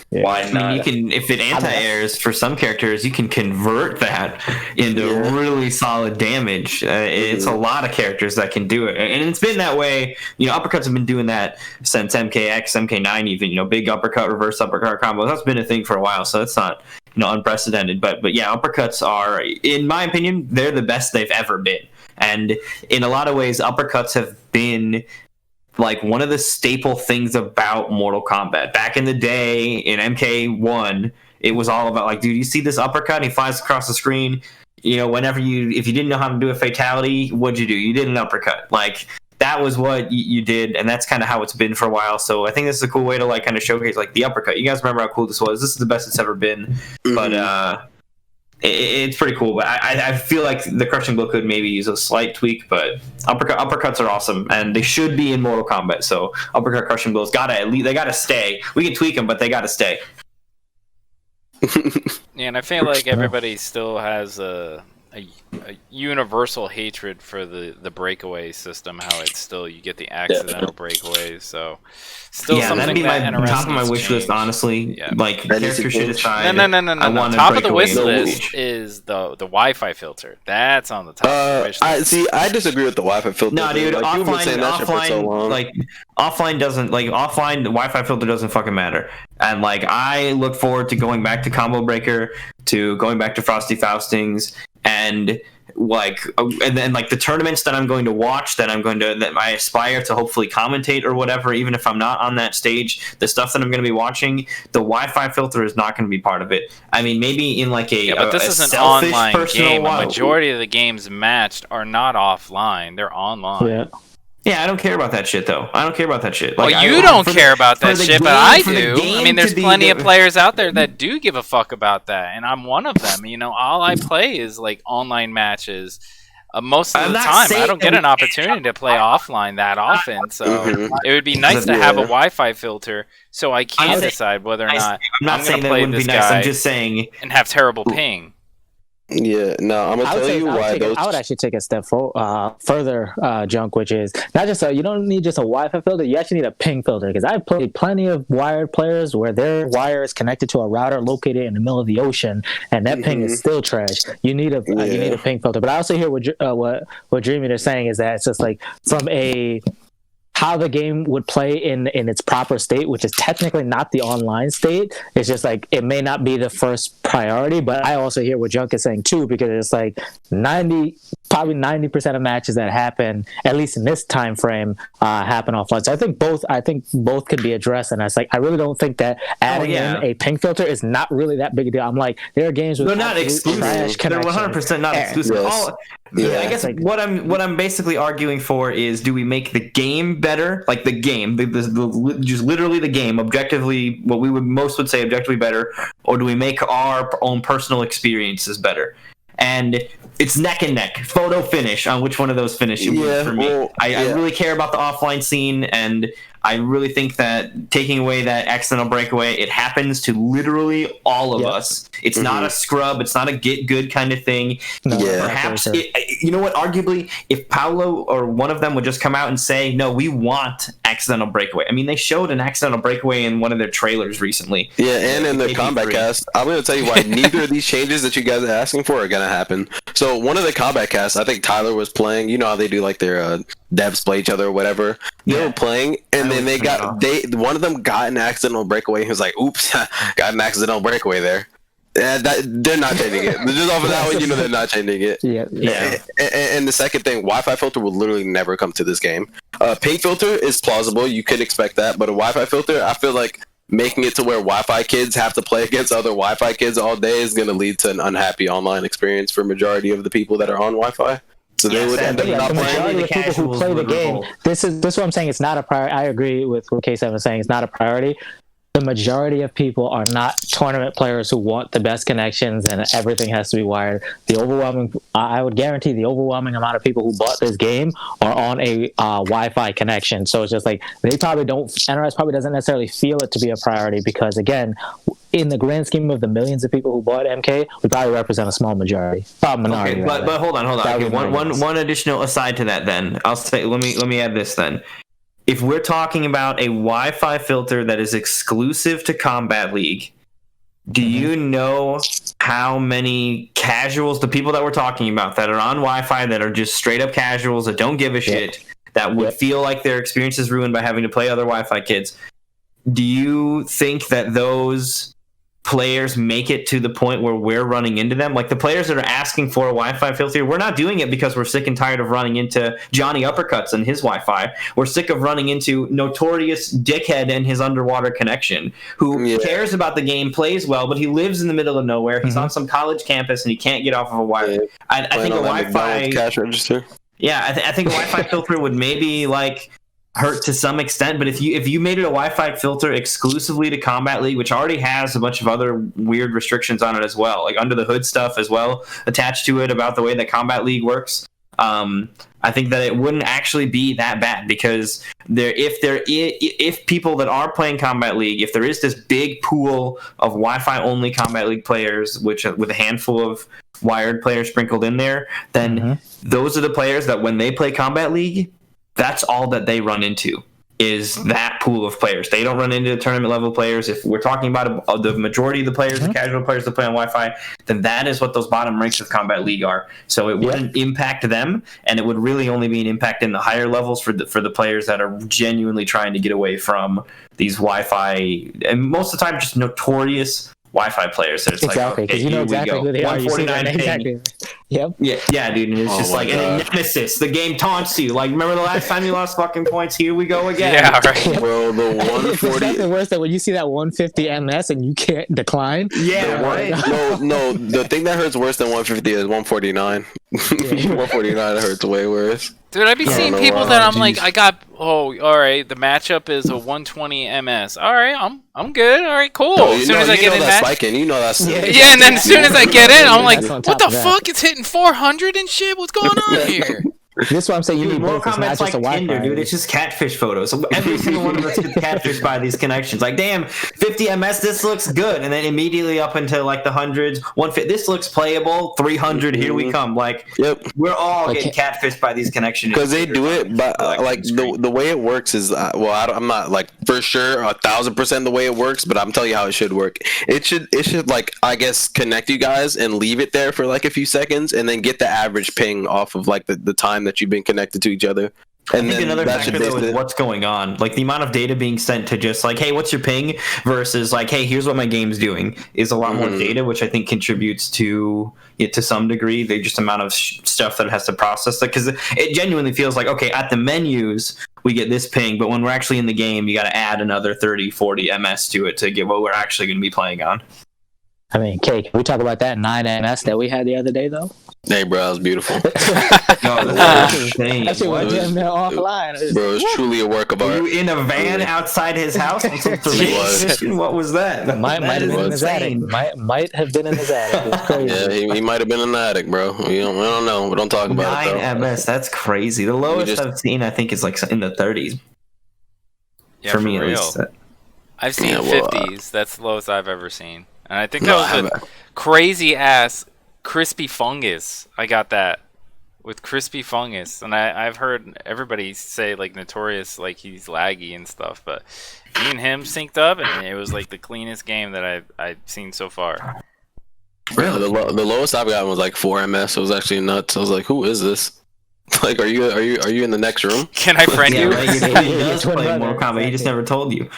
why not? I mean, you can, if it anti-airs for some characters, you can convert that into really solid damage. It's a lot of characters that can do it, and it's been that way. You know, uppercuts have been doing that since MKX, MK9, even. You know, big uppercut, reverse uppercut combos. That's been a thing for a while, so it's not, you know, unprecedented. But yeah, uppercuts are, in my opinion, they're the best they've ever been. And in a lot of ways, uppercuts have been like one of the staple things about Mortal Kombat. Back in the day in MK1, it was all about like, dude, you see this uppercut and he flies across the screen. You know, if you didn't know how to do a fatality, what'd you do? You did an uppercut. Like, that was what you did, and that's kind of how it's been for a while. So I think this is a cool way to like kind of showcase like the uppercut. You guys remember how cool this was? This is the best it's ever been. But it's pretty cool. But I feel like the crushing blow could maybe use a slight tweak. But uppercuts are awesome, and they should be in Mortal Kombat. So uppercut crushing blows they gotta stay. We can tweak them, but they gotta stay. Yeah, and I feel like everybody still has a universal hatred for the breakaway system. How it's still, you get the accidental breakaways. So still something that'd be that my top of my wish list, honestly. Like, character should decide. No. Top of the wish list is the Wi-Fi filter. That's on the top of the wish list. I disagree with the Wi-Fi filter. No, dude, like, offline doesn't, like, offline, the Wi-Fi filter doesn't fucking matter. And like, I look forward to going back to Combo Breaker, to going back to Frosty Faustings, and then like the tournaments that I'm going to watch, that I aspire to hopefully commentate or whatever, even if I'm not on that stage, the stuff that I'm going to be watching, the Wi-Fi filter is not going to be part of it. I mean, maybe in like but this is an online game. A majority of the games matched are not offline; they're online. Yeah, I don't care about that shit, though. I don't care about that shit. Like, well, you don't care about that shit, but I do. I mean, there's plenty of players out there that do give a fuck about that, and I'm one of them. You know, all I play is, like, online matches. Most of the time, I don't get an opportunity to play offline that often, so it would be nice to have a Wi-Fi filter so I can decide whether or not I'm going to play this guy. I'm just saying, and have terrible ping. Yeah, no, I'm gonna tell you why those. I would actually take a step further, Junk, which is not just you don't need just a Wi-Fi filter. You actually need a ping filter, because I've played plenty of wired players where their wire is connected to a router located in the middle of the ocean, and that ping is still trash. You need a ping filter. But I also hear what DreamxEaterx is saying, is that it's just like from how the game would play in its proper state, which is technically not the online state. It's just like, it may not be the first priority, but I also hear what Junk is saying too, because it's like 90 probably 90% of matches that happen, at least in this time frame, happen offline. So I think both could be addressed, and it's like I really don't think that adding in a ping filter is not really that big a deal. I'm like, there are games with they're not exclusive. They're 100% not exclusive. I guess what I'm basically arguing for is, do we make the game better, like the game, just literally the game, objectively, what we would say objectively better, or do we make our own personal experiences better? And it's neck and neck, photo finish on which one of those finish for me. I really care about the offline scene, and I really think that taking away that accidental breakaway, it happens to literally all of us. It's not a scrub. It's not a get good kind of thing. Perhaps, you know what, arguably, if Paolo or one of them would just come out and say, no, we want accidental breakaway. I mean, they showed an accidental breakaway in one of their trailers recently. Yeah, and in the combat cast. I'm going to tell you why neither of these changes that you guys are asking for are going to happen. So one of the combat casts, I think Tyler was playing. You know how they do like their devs play each other or whatever. They were playing, and then one of them got an accidental breakaway. He was like, oops, got an accidental breakaway there. And they're not changing it. Just off of that one, you know they're not changing it. And the second thing, Wi-Fi filter will literally never come to this game. Ping filter is plausible. You could expect that. But a Wi-Fi filter, I feel like making it to where Wi-Fi kids have to play against other Wi-Fi kids all day is going to lead to an unhappy online experience for majority of the people that are on Wi-Fi. So they would end up not the playing. majority of people who play the game. This is what I'm saying. It's not a priority. I agree with what K7 is saying. It's not a priority. The majority of people are not tournament players who want the best connections and everything has to be wired. I would guarantee the overwhelming amount of people who bought this game are on a Wi-Fi connection. So it's just like NRS probably doesn't necessarily feel it to be a priority because, again, in the grand scheme of the millions of people who bought MK, we probably represent a small minority. Okay, but hold on. Okay, one additional aside to that. Then I'll say, let me add this then. If we're talking about a Wi-Fi filter that is exclusive to Combat League, do you know how many casuals, the people that we're talking about that are on Wi-Fi, that are just straight up casuals that don't give a shit, that would feel like their experience is ruined by having to play other Wi-Fi kids? Do you think that those players make it to the point where we're running into them? Like the players that are asking for a Wi-Fi filter, we're not doing it because we're sick and tired of running into Johnny Uppercuts and his Wi-Fi. We're sick of running into Notorious Dickhead and his underwater connection, who cares about the game, plays well, but he lives in the middle of nowhere. He's on some college campus and he can't get off of a wire. I think a Wi-Fi cash register. Yeah, I think a Wi-Fi filter would maybe like hurt to some extent, but if you made it a Wi-Fi filter exclusively to Combat League, which already has a bunch of other weird restrictions on it as well, like under the hood stuff as well attached to it about the way that Combat League works, I think that it wouldn't actually be that bad, because if people that are playing Combat League, if there is this big pool of Wi-Fi only Combat League players, which with a handful of wired players sprinkled in there, then those are the players that when they play Combat League, that's all that they run into, is that pool of players. They don't run into the tournament level players. If we're talking about the majority of the players, the casual players that play on Wi-Fi, then that is what those bottom ranks of Combat League are. So it wouldn't impact them, and it would really only be an impact in the higher levels for the players that are genuinely trying to get away from these Wi-Fi, and most of the time just notorious Wi-Fi players. So it's exactly, because you know exactly who they are. You see that exactly. Yep. Yeah, dude. And it's just like, and Nemesis, the game taunts you. Like, remember the last time you lost fucking points? Here we go again. Yeah, right. Bro, the 140. It's nothing worse than when you see that 150 MS and you can't decline. Yeah, right. No, the thing that hurts worse than 150 is 149. 149 hurts way worse. Dude, I'd be seeing people that I'm like, all right, the matchup is a 120 MS. All right, I'm good. All right, cool. No, as soon as I get in that, spiking, you know that's yeah, and then as soon as I get in, I'm like, what the fuck? It's hitting 400 and shit. What's going on here? This is what I'm saying. You need Mortal both. It's not Kombat's just like a Wi-Fi. Tinder, dude. It's just catfish photos. So every single one of us gets catfished by these connections. Like, damn, 50 MS, this looks good, and then immediately up into like the hundreds, 150. This looks playable. 300, here we come. Like, we're all getting catfished by these connections because they do it. But like the way it works is, I'm not like for sure 1,000% the way it works, but I'm telling you how it should work. It should like, I guess, connect you guys and leave it there for like a few seconds, and then get the average ping off of like the time that you've been connected to each other. I think another factor though is what's going on. Like the amount of data being sent to just like, hey, what's your ping versus like, hey, here's what my game's doing is a lot more data, which I think contributes to it to some degree. The just amount of stuff that it has to process that, because it genuinely feels like, okay, at the menus we get this ping, but when we're actually in the game, you got to add another 30-40 ms to it to get what we're actually going to be playing on. I mean, Kay, can we talk about that 9 ms that we had the other day though? Hey, bro, that was beautiful. That shit was damn near offline. Bro, it's truly a work of art. Were you in a van outside his house on some terrain? What was that? Might have been in his attic. Might have been in his attic. It's crazy. Yeah, he might have been in the attic, bro. We don't know. We don't talk about it, though. 9 ms, that's crazy. The lowest I've seen, I think, is like in the 30s. Yeah, for me, at least. I've seen 50s. That's the lowest I've ever seen. And I think that was a crazy ass crispy fungus. I got that with crispy fungus, and I've heard everybody say like Notorious like he's laggy and stuff, but me and him synced up, and it was like the cleanest game that I've seen so far. Really, the lowest I've gotten was like 4 ms. It was actually nuts. I was like, who is this? Like, are you in the next room? Can I friend you? Right, he does play Mortal Kombat. He just never told you.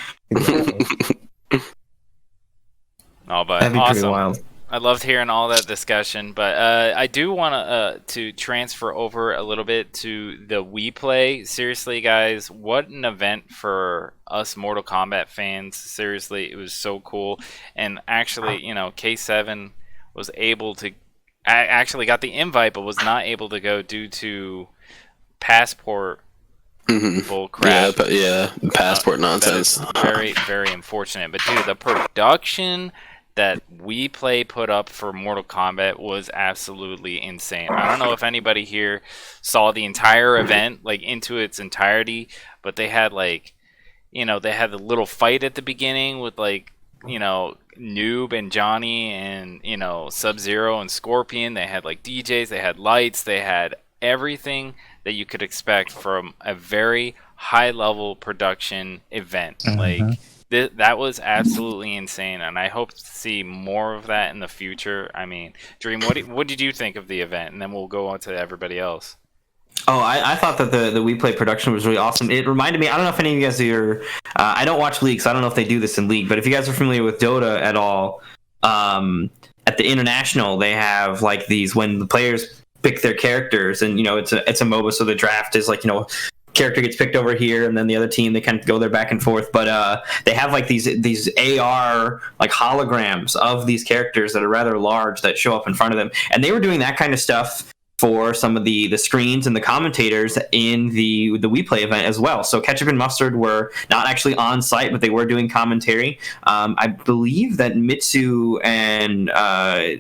Oh, but That'd be awesome. pretty wild. I loved hearing all that discussion, but I do want to transfer over a little bit to the Wii Play. Seriously, guys, what an event for us Mortal Kombat fans. Seriously, it was so cool. And actually, you know, K7 was able to... I actually got the invite, but was not able to go due to passport bull crap. Yeah, passport nonsense. Very, very unfortunate. But, dude, the production that We Play put up for Mortal Kombat was absolutely insane. I don't know if anybody here saw the entire event, like, into its entirety, but they had, like, you know, they had the little fight at the beginning with, like, you know, Noob and Johnny and, you know, Sub-Zero and Scorpion. They had, like, DJs, they had lights, they had everything that you could expect from a very high-level production event. Like, that was absolutely insane, and I hope to see more of that in the future. I mean, Dream, what did you think of the event? And then we'll go on to everybody else. Oh, I thought that the We Play production was really awesome. It reminded me, I don't know if any of you guys are, I don't watch League, so I don't know if they do this in League, but if you guys are familiar with Dota at all, at the International, they have like these, when the players pick their characters, and, you know, it's a MOBA, so the draft is like, you know, character gets picked over here, and then the other team, they kind of go there back and forth, but they have like these AR like holograms of these characters that are rather large that show up in front of them, and they were doing that kind of stuff for some of the screens and the commentators in the We Play event as well. So Ketchup and Mustard were not actually on site, but they were doing commentary. I believe that Mitsu and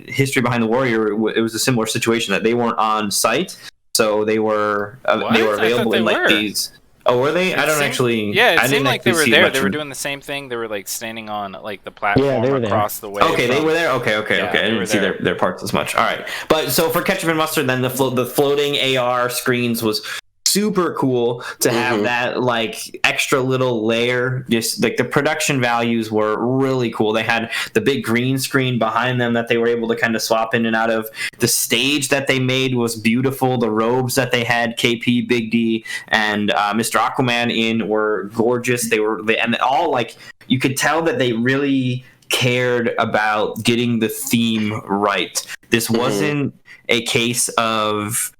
History Behind the Warrior, it was a similar situation that they weren't on site. So they were available in like these. Oh, were they? I don't actually. Yeah, it seemed like they were there. They were doing the same thing. They were like standing on like the platform across the way. Okay, they were there. Okay. I didn't see their parts as much. All right, but so for Ketchup and Mustard, then the floating AR screens was super cool to have that like extra little layer. Just like the production values were really cool. They had the big green screen behind them that they were able to kind of swap in and out of. The stage that they made was beautiful. The robes that they had, KP, Big D, and Mr. Aquaman in were gorgeous. And all like, you could tell that they really cared about getting the theme right. This wasn't a case of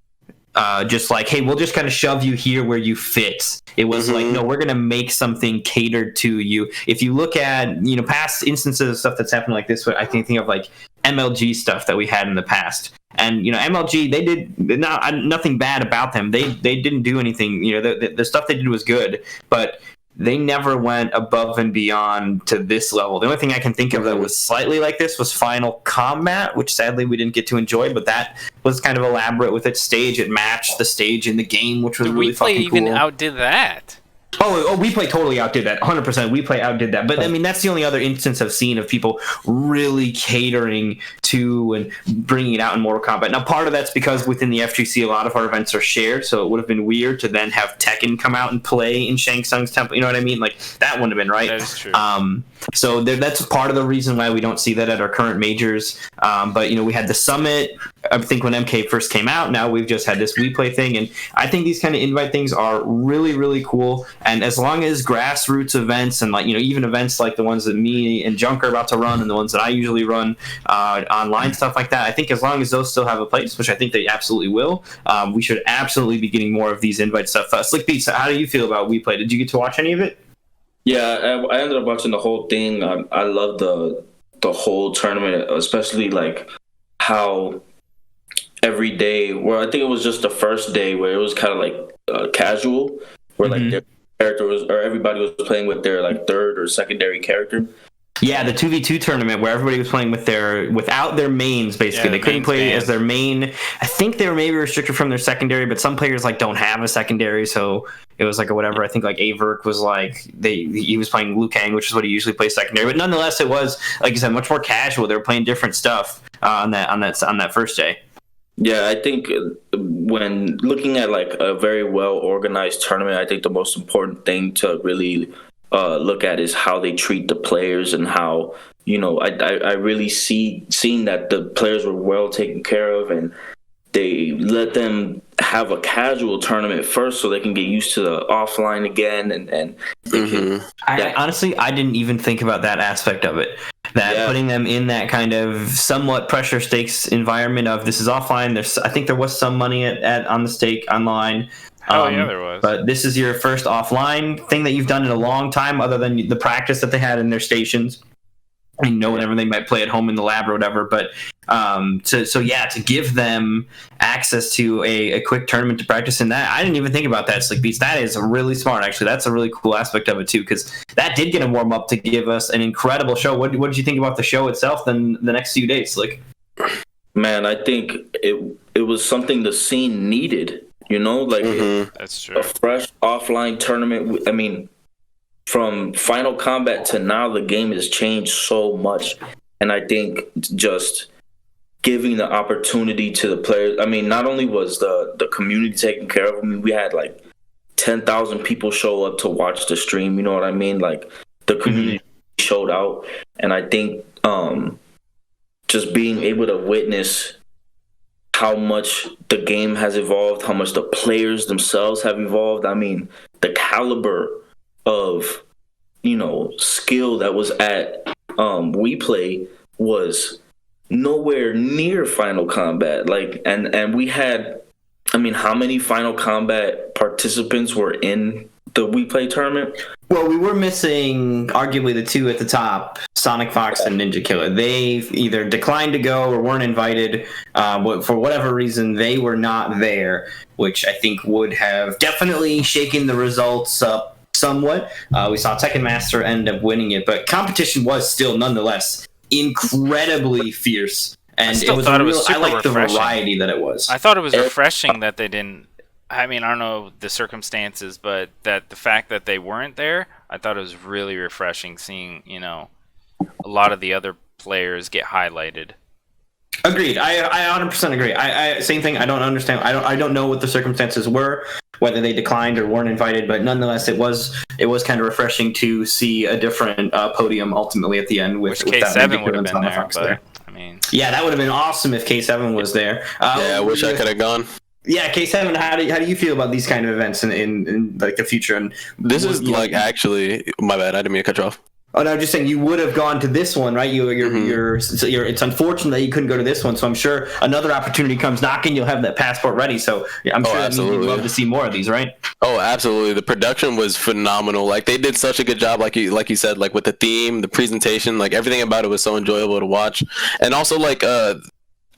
just like, hey, we'll just kind of shove you here where you fit. It was like, no, we're going to make something catered to you. If you look at, you know, past instances of stuff that's happened like this, I can think of like MLG stuff that we had in the past. And, you know, MLG, they did nothing bad about them. They didn't do anything, you know, the stuff they did was good, but they never went above and beyond to this level. The only thing I can think of that was slightly like this was Final Combat, which sadly we didn't get to enjoy, but that was kind of elaborate with its stage. It matched the stage in the game, which was really fucking cool. We Play even outdid that. Oh, We Play totally outdid that. 100%. We Play outdid that. But I mean, that's the only other instance I've seen of people really catering to and bringing it out in Mortal Kombat. Now, part of that's because within the FGC, a lot of our events are shared, so it would have been weird to then have Tekken come out and play in Shang Tsung's temple. You know what I mean? Like, that wouldn't have been right. That is true. So that's part of the reason why we don't see that at our current majors. But, you know, we had the Summit I think when MK first came out, now we've just had this WePlay thing, and I think these kind of invite things are really, really cool. And as long as grassroots events and like, you know, even events like the ones that me and Junk are about to run and the ones that I usually run, online stuff like that, I think as long as those still have a place, which I think they absolutely will, we should absolutely be getting more of these invite stuff. SlikBeatz, how do you feel about WePlay? Did you get to watch any of it? Yeah, I ended up watching the whole thing. I love the whole tournament, especially like how every day, where I think it was just the first day where it was kind of like casual, where like their character was, or everybody was playing with their like third or secondary character. Yeah, the 2v2 tournament where everybody was playing without their mains, basically. They couldn't play as their main. I think they were maybe restricted from their secondary, but some players like don't have a secondary, so it was like a whatever. I think like Averk was like he was playing Liu Kang, which is what he usually plays secondary. But nonetheless, it was, like you said, much more casual. They were playing different stuff on that first day. Yeah, I think when looking at like a very well organized tournament, I think the most important thing to really look at is how they treat the players, and how, you know, I really seen that the players were well taken care of, and they let them have a casual tournament first so they can get used to the offline again. And honestly, I didn't even think about that aspect of it. Putting them in that kind of somewhat pressure stakes environment of this is offline. I think there was some money on the stake online. Oh, yeah, there was. But this is your first offline thing that you've done in a long time, other than the practice that they had in their stations. I mean, whenever they might play at home in the lab or whatever. But to give them access to a quick tournament to practice in that, I didn't even think about that, SlikBeatz. That is really smart, actually. That's a really cool aspect of it, too, because that did get them warm up to give us an incredible show. What did you think about the show itself then the next few days, Slik? Man, I think it was something the scene needed. You know, like that's true. A fresh offline tournament. I mean, from Final Combat to now, the game has changed so much. And I think just giving the opportunity to the players. I mean, not only was the community taken care of, I mean, we had like 10,000 people show up to watch the stream. You know what I mean? Like the community showed out. And I think just being able to witness how much the game has evolved, how much the players themselves have evolved. I mean, the caliber of, you know, skill that was at WePlay was nowhere near Final Combat. Like, and we had, I mean, how many Final Combat participants were in the WePlay tournament? Well, we were missing arguably the two at the top, Sonic Fox and Ninja Killer. They either declined to go or weren't invited. For whatever reason, they were not there, which I think would have definitely shaken the results up somewhat. We saw Tekken Master end up winning it, but competition was still nonetheless incredibly fierce. And I liked the variety that it was. I thought it was refreshing that they didn't. I mean, I don't know the circumstances, but that the fact that they weren't there, I thought it was really refreshing seeing, you know, a lot of the other players get highlighted. Agreed. I 100% agree. I same thing. I don't understand. I don't know what the circumstances were, whether they declined or weren't invited, but nonetheless, it was kind of refreshing to see a different podium ultimately at the end with K7 would have been there, but I mean, yeah, that would have been awesome if K7 was there. I wish I could have gone. Yeah, K7. How do you feel about these kind of events in like the future? And this is like actually my bad. I didn't mean to cut you off. Oh no, I'm just saying you would have gone to this one, right? It's unfortunate that you couldn't go to this one. So I'm sure another opportunity comes knocking, you'll have that passport ready. So I'm sure that means you'd love to see more of these, right? Oh, absolutely. The production was phenomenal. Like they did such a good job, like you said, like with the theme, the presentation, like everything about it was so enjoyable to watch. And also like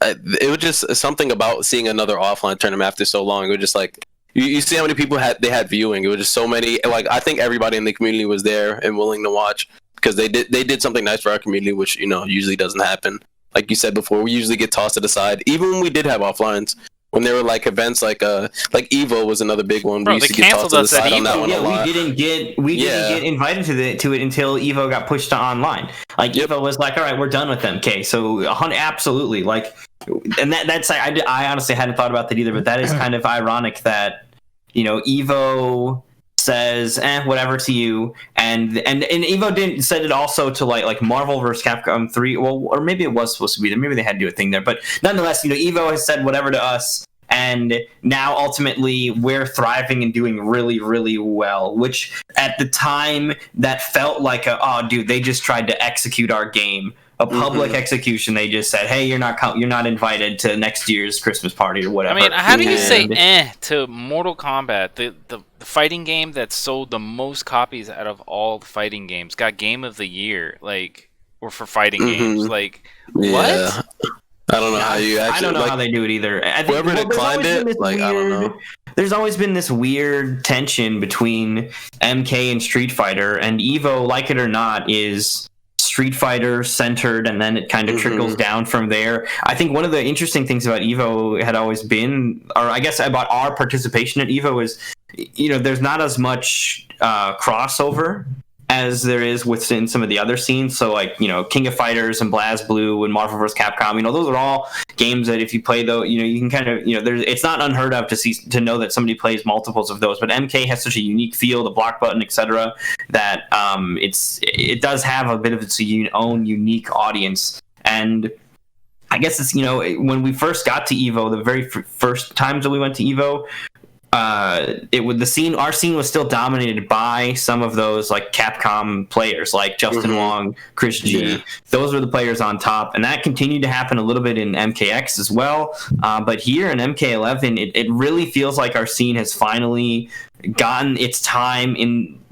it was just something about seeing another offline tournament after so long. It was just like you see how many people they had viewing. It was just so many. Like I think everybody in the community was there and willing to watch, because they did something nice for our community, which, you know, usually doesn't happen. Like you said before, we usually get tossed to the side, even when we did have offlines. When there were like events like Evo was another big one. Bro, we used they to get canceled tossed to the us at side on that Evo. one a lot. We didn't get invited to it until Evo got pushed to online. Like Evo was like, all right, we're done with them. Okay, so absolutely, like, and that's I honestly hadn't thought about that either, but that is kind of ironic that, you know, Evo says whatever to you, and Evo didn't said it also to like Marvel vs. Capcom 3, well, or maybe it was supposed to be there, maybe they had to do a thing there, but nonetheless, Evo has said whatever to us, and now ultimately we're thriving and doing really, really well, which at the time that felt like oh dude, they just tried to execute our game. A public execution. They just said, "Hey, you're not invited to next year's Christmas party or whatever." I mean, how do you say to Mortal Kombat, the fighting game that sold the most copies out of all the fighting games, got Game of the Year, or for fighting games, what? I don't know how you actually. I don't know how they do it either. I think, whoever declined it, I don't know. There's always been this weird tension between MK and Street Fighter, and Evo, like it or not, is Street Fighter centered, and then it kind of trickles down from there. I think one of the interesting things about Evo had always been, or I guess about our participation at Evo, is there's not as much crossover as there is within some of the other scenes. So King of Fighters and BlazBlue and Marvel vs. Capcom, those are all games that if you play though, you can kind of, it's not unheard of to know that somebody plays multiples of those, but MK has such a unique feel, the block button, etc., that it does have a bit of its own unique audience. And I guess it's, when we first got to Evo, the very first times that we went to Evo, our scene was still dominated by some of those like Capcom players, like Justin Wong, Chris G. Yeah. Those were the players on top, and that continued to happen a little bit in MKX as well. But here in MK11, it really feels like our scene has finally gotten its time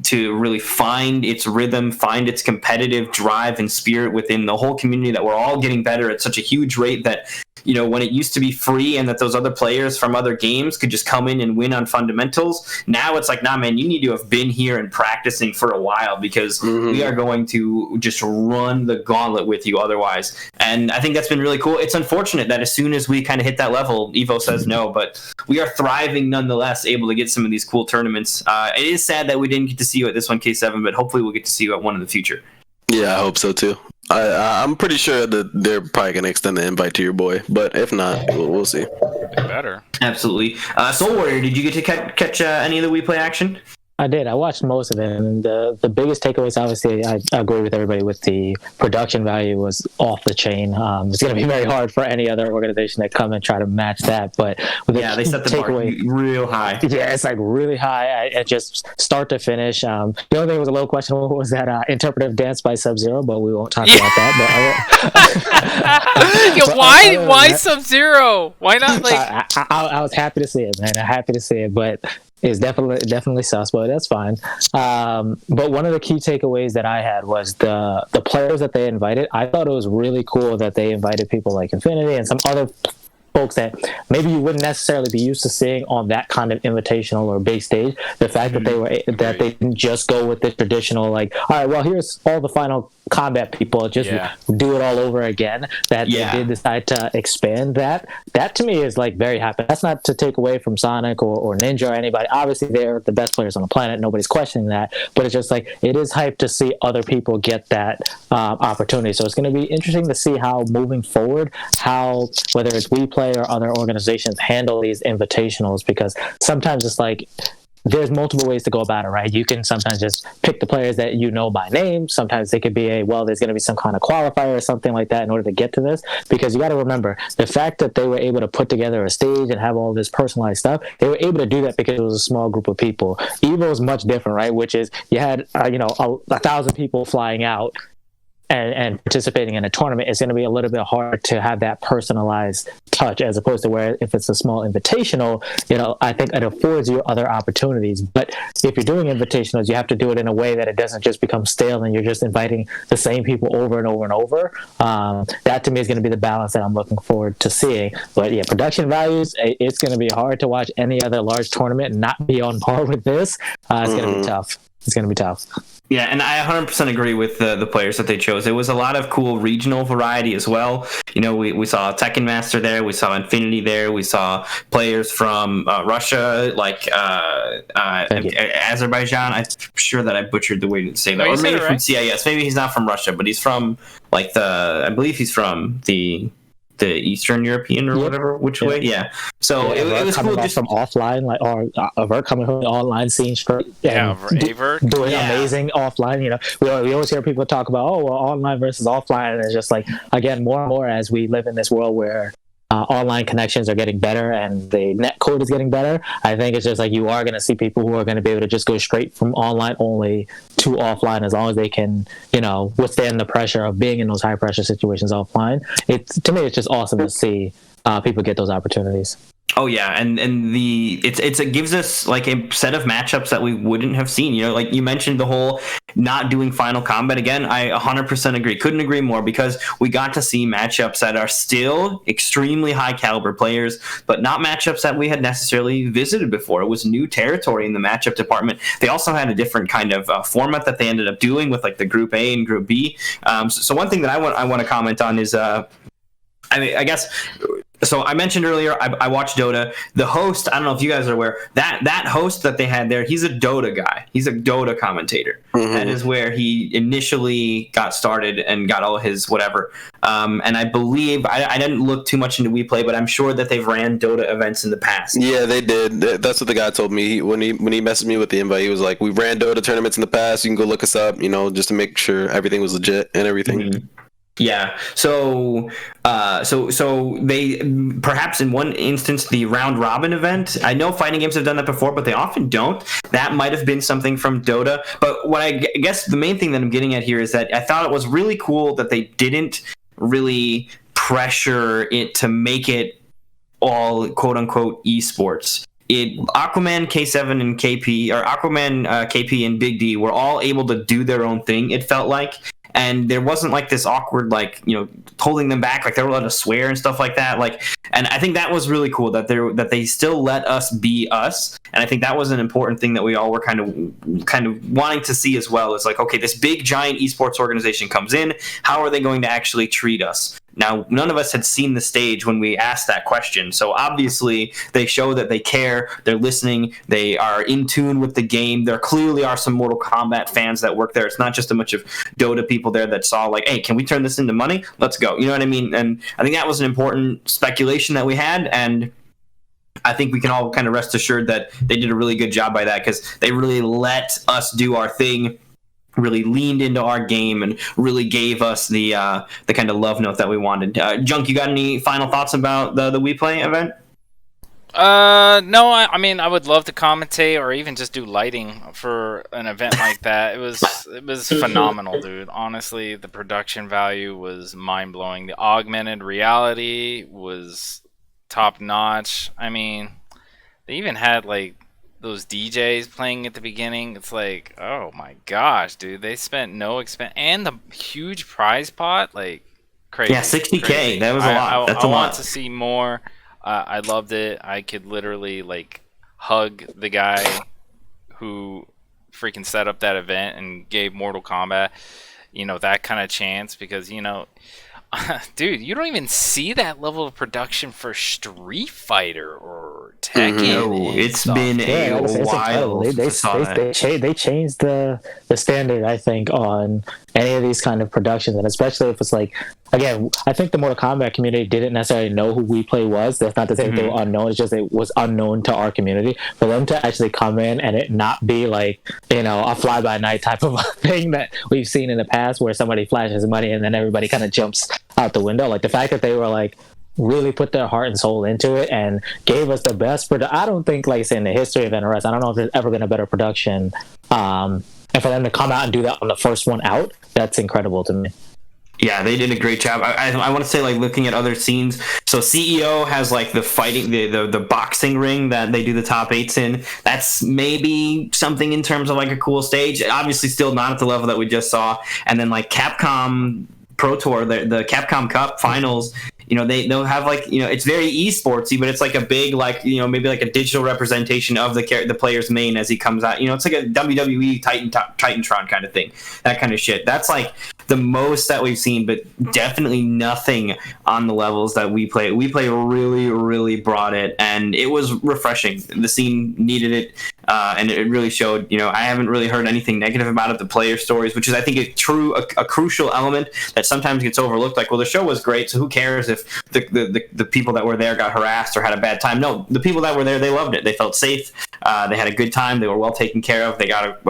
to really find its rhythm, find its competitive drive and spirit within the whole community, that we're all getting better at such a huge rate that, when it used to be free and that those other players from other games could just come in and win on fundamentals, now it's like, nah, man, you need to have been here and practicing for a while, because we are going to just run the gauntlet with you otherwise. And I think that's been really cool. It's unfortunate that as soon as we kind of hit that level, Evo says no, but we are thriving nonetheless, able to get some of these cool tournaments. It is sad that we didn't get to see you at this one, K7, but hopefully we'll get to see you at one in the future. Yeah, I hope so too. I'm pretty sure that they're probably going to extend the invite to your boy, but if not, we'll see. Better. Absolutely. Soul Warrior, did you get to catch any of the WePlay action? I did. I watched most of it, and the biggest takeaways, obviously, I agree with everybody with the production value was off the chain. It's going to be very hard for any other organization to come and try to match that. But with they set the bar real high. Yeah, it's like really high. It just start to finish. The only thing that was a little questionable was that interpretive dance by Sub-Zero, but we won't talk about that. But why Sub-Zero? Why not I was happy to see it, man. I'm happy to see it, but it's definitely sus, but that's fine. But one of the key takeaways that I had was the players that they invited. I thought it was really cool that they invited people like Infinity and some other folks that maybe you wouldn't necessarily be used to seeing on that kind of invitational or big stage. The fact that they didn't just go with the traditional, like, all right, well, here's all the final combat people, just do it all over again. That they did decide to expand that. That to me is like very happy. That's not to take away from Sonic or Ninja or anybody. Obviously, they're the best players on the planet. Nobody's questioning that. But it's just like, it is hype to see other people get that opportunity. So it's going to be interesting to see how moving forward, whether it's WePlay or other organizations handle these invitationals, because sometimes it's like there's multiple ways to go about it, right? You can sometimes just pick the players that you know by name. Sometimes they could be there's going to be some kind of qualifier or something like that in order to get to this, because you got to remember the fact that they were able to put together a stage and have all this personalized stuff. They were able to do that because it was a small group of people. Evo is much different, right? Which is you had 1,000 people flying out and participating in a tournament. Is going to be a little bit hard to have that personalized touch, as opposed to where if it's a small invitational, I think it affords you other opportunities. But if you're doing invitationals, you have to do it in a way that it doesn't just become stale and you're just inviting the same people over and over and over. That to me is going to be the balance that I'm looking forward to seeing. But yeah, production values, it's going to be hard to watch any other large tournament and not be on par with this. It's going to be tough. It's going to be tough. Yeah, and I 100% agree with the players that they chose. It was a lot of cool regional variety as well. We saw Tekken Master there. We saw Infinity there. We saw players from Russia, like Azerbaijan. I'm sure that I butchered the way to say that. Or maybe from CIS. Maybe he's not from Russia, but he's from I believe he's from the the Eastern European or whatever, which way? Yeah. So it was cool just from offline, like, or Avert coming from the online scene straight. Avert doing amazing offline. You know, we always hear people talk about, oh, well, online versus offline, and it's just like, again, more and more as we live in this world where online connections are getting better and the net code is getting better. I think it's just like you are going to see people who are going to be able to just go straight from online only to offline as long as they can, you know, withstand the pressure of being in those high pressure situations offline. To me, it's just awesome to see people get those opportunities. Oh yeah, and it gives us like a set of matchups that we wouldn't have seen. You know, like you mentioned the whole not doing Final Combat again. I 100% agree. Couldn't agree more, because we got to see matchups that are still extremely high caliber players, but not matchups that we had necessarily visited before. It was new territory in the matchup department. They also had a different kind of format that they ended up doing with like the Group A and Group B. So one thing that I want to comment on is I guess. So I mentioned earlier, I watched Dota. The host, I don't know if you guys are aware, that host that they had there, he's a Dota guy. He's a Dota commentator. Mm-hmm. That is where he initially got started and got all his whatever. And I believe, I didn't look too much into WePlay, but I'm sure that they've ran Dota events in the past. Yeah, they did. That's what the guy told me. When he messaged me with the invite, he was like, we ran Dota tournaments in the past. You can go look us up, you know, just to make sure everything was legit and everything. Mm-hmm. Yeah. So they perhaps in one instance the round robin event. I know fighting games have done that before, but they often don't. That might have been something from Dota. But what I guess the main thing that I'm getting at here is that I thought it was really cool that they didn't really pressure it to make it all quote unquote esports. Aquaman, K7, and KP, or Aquaman, KP, and Big D were all able to do their own thing, it felt like. And there wasn't like this awkward, like, you know, holding them back, like they were allowed to swear and stuff like that. Like, and I think that was really cool that they still let us be us. And I think that was an important thing that we all were kind of wanting to see as well. It's like, okay, this big giant esports organization comes in. How are they going to actually treat us? Now, none of us had seen the stage when we asked that question. So obviously they show that they care, they're listening, they are in tune with the game. There clearly are some Mortal Kombat fans that work there. It's not just a bunch of Dota people there that saw like, hey, can we turn this into money? Let's go. You know what I mean? And I think that was an important speculation that we had, and I think we can all kind of rest assured that they did a really good job by that, because they really let us do our thing, really leaned into our game, and really gave us the kind of love note that we wanted. Junk, you got any final thoughts about the WePlay event? No, I mean, I would love to commentate or even just do lighting for an event like that. It was phenomenal, dude. Honestly, the production value was mind-blowing. The augmented reality was top-notch. I mean, they even had, like, those DJs playing at the beginning. It's like, oh my gosh, dude, they spent no expense, and the huge prize pot, like, crazy. Yeah, 60K. Crazy. That was a lot. That's a lot. I want to see more. I loved it. I could literally like hug the guy who freaking set up that event and gave Mortal Kombat, you know, that kind of chance, because, you know, dude, you don't even see that level of production for Street Fighter or Tekken. No, it's been a while. They changed the standard, I think, on any of these kind of productions, and especially if it's like, again, I think the Mortal Kombat community didn't necessarily know who WePlay was. That's not to say they were unknown. It's just it was unknown to our community. For them to actually come in and it not be like, you know, a fly-by-night type of thing that we've seen in the past where somebody flashes money and then everybody kind of jumps out the window. Like the fact that they were like really put their heart and soul into it and gave us the best I don't think, like, say, in the history of NRS, I don't know if there's ever been a better production. And for them to come out and do that on the first one out, that's incredible to me. Yeah, they did a great job. I want to say, like, looking at other scenes, so CEO has like the fighting, the boxing ring that they do the top 8s in. That's maybe something in terms of like a cool stage. Obviously still not at the level that we just saw. And then like Capcom Pro Tour, the Capcom Cup finals, you know, they'll have like, you know, it's very esportsy, but it's like a big, like, you know, maybe like a digital representation of the player's main as he comes out. You know, it's like a WWE Titantron kind of thing, that kind of shit. That's like the most that we've seen, but definitely nothing on the levels that WePlay. WePlay really, really brought it, and it was refreshing. The scene needed it, and it really showed. You know, I haven't really heard anything negative about it. The player stories, which is, I think, a crucial element that sometimes gets overlooked. Like, well, the show was great, so who cares if the people that were there got harassed or had a bad time. No, the people that were there, they loved it. They felt safe. They had a good time. They were well taken care of.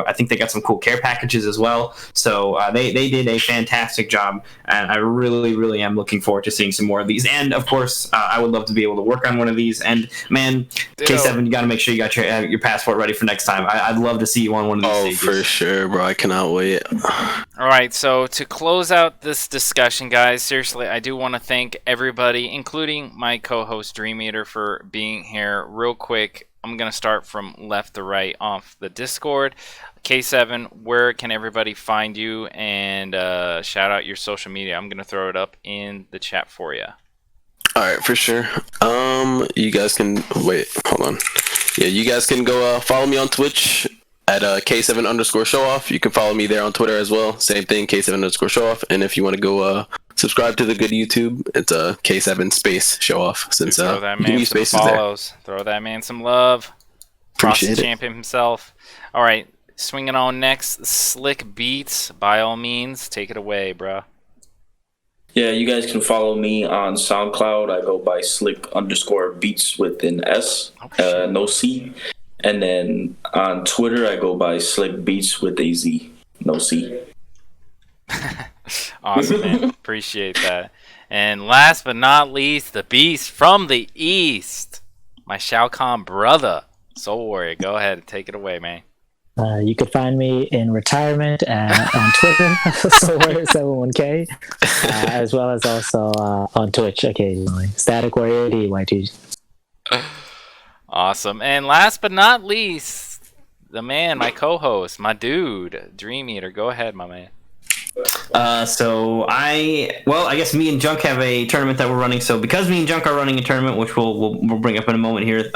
I think they got some cool care packages as well. So they did a fantastic job, and I really, really am looking forward to seeing some more of these. And of course, I would love to be able to work on one of these. And man, K7, you got to make sure you got your passport ready for next time. I'd love to see you on one of these stages. Oh, for sure, bro. I cannot wait. All right, so to close out this discussion, guys, seriously, I do want to thank everybody, including my co-host DreamxEater, for being here. Real quick, I'm going to start from left to right off the Discord. K7, where can everybody find you? And shout out your social media. I'm going to throw it up in the chat for you. All right, for sure. You guys can wait. Hold on. Yeah, you guys can go follow me on Twitch at K7_showoff. You can follow me there on Twitter as well. Same thing, K7_showoff. And if you want to go subscribe to the good YouTube, it's K7 space showoff. Since throw that man some follows. Throw that man some love. Frosty champion himself. All right, swinging on next, SlikBeatz. By all means, take it away, bro. Yeah, you guys can follow me on SoundCloud. I go by Slik_Beats with an S, no C. And then on Twitter, I go by SlikBeatz with a Z, no C. Awesome, man. Appreciate that. And last but not least, the beast from the East, my Shao Kahn brother, Soul Warrior. Go ahead and take it away, man. You can find me in retirement on Twitter, SOULWARRIOR71K, as well as also on Twitch occasionally. Static Warrior DYT. Awesome. And last but not least, the man, my co-host, my dude, DreamxEater. Go ahead, my man. I guess me and Junk have a tournament that we're running. So because me and Junk are running a tournament, which we'll bring up in a moment here,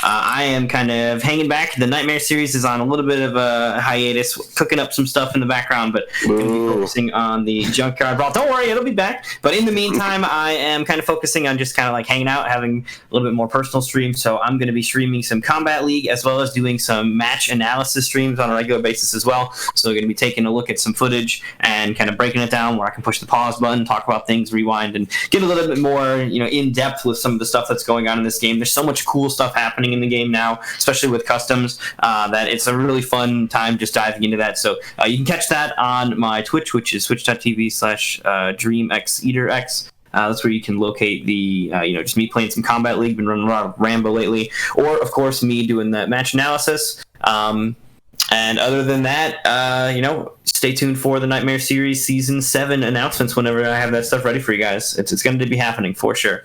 I am kind of hanging back. The Nightmare series is on a little bit of a hiatus, cooking up some stuff in the background, but going to be focusing on the Junkyard Brawl. Don't worry, it'll be back. But in the meantime, I am kind of focusing on just kind of like hanging out, having a little bit more personal streams. So I'm going to be streaming some Combat League as well as doing some match analysis streams on a regular basis as well. So we're going to be taking a look at some footage and kind of breaking it down where I can push the pause button, talk about things, rewind, and get a little bit more, in depth with some of the stuff that's going on in this game. There's so much cool stuff happening in the game now, especially with customs, that it's a really fun time just diving into that. So you can catch that on my Twitch, which is twitch.tv/DreamxEaterx. That's where you can locate the, just me playing some Combat League, been running a lot of Rambo lately, or of course me doing that match analysis. And other than that, stay tuned for the Nightmare series Season 7 announcements whenever I have that stuff ready for you guys. It's going to be happening for sure.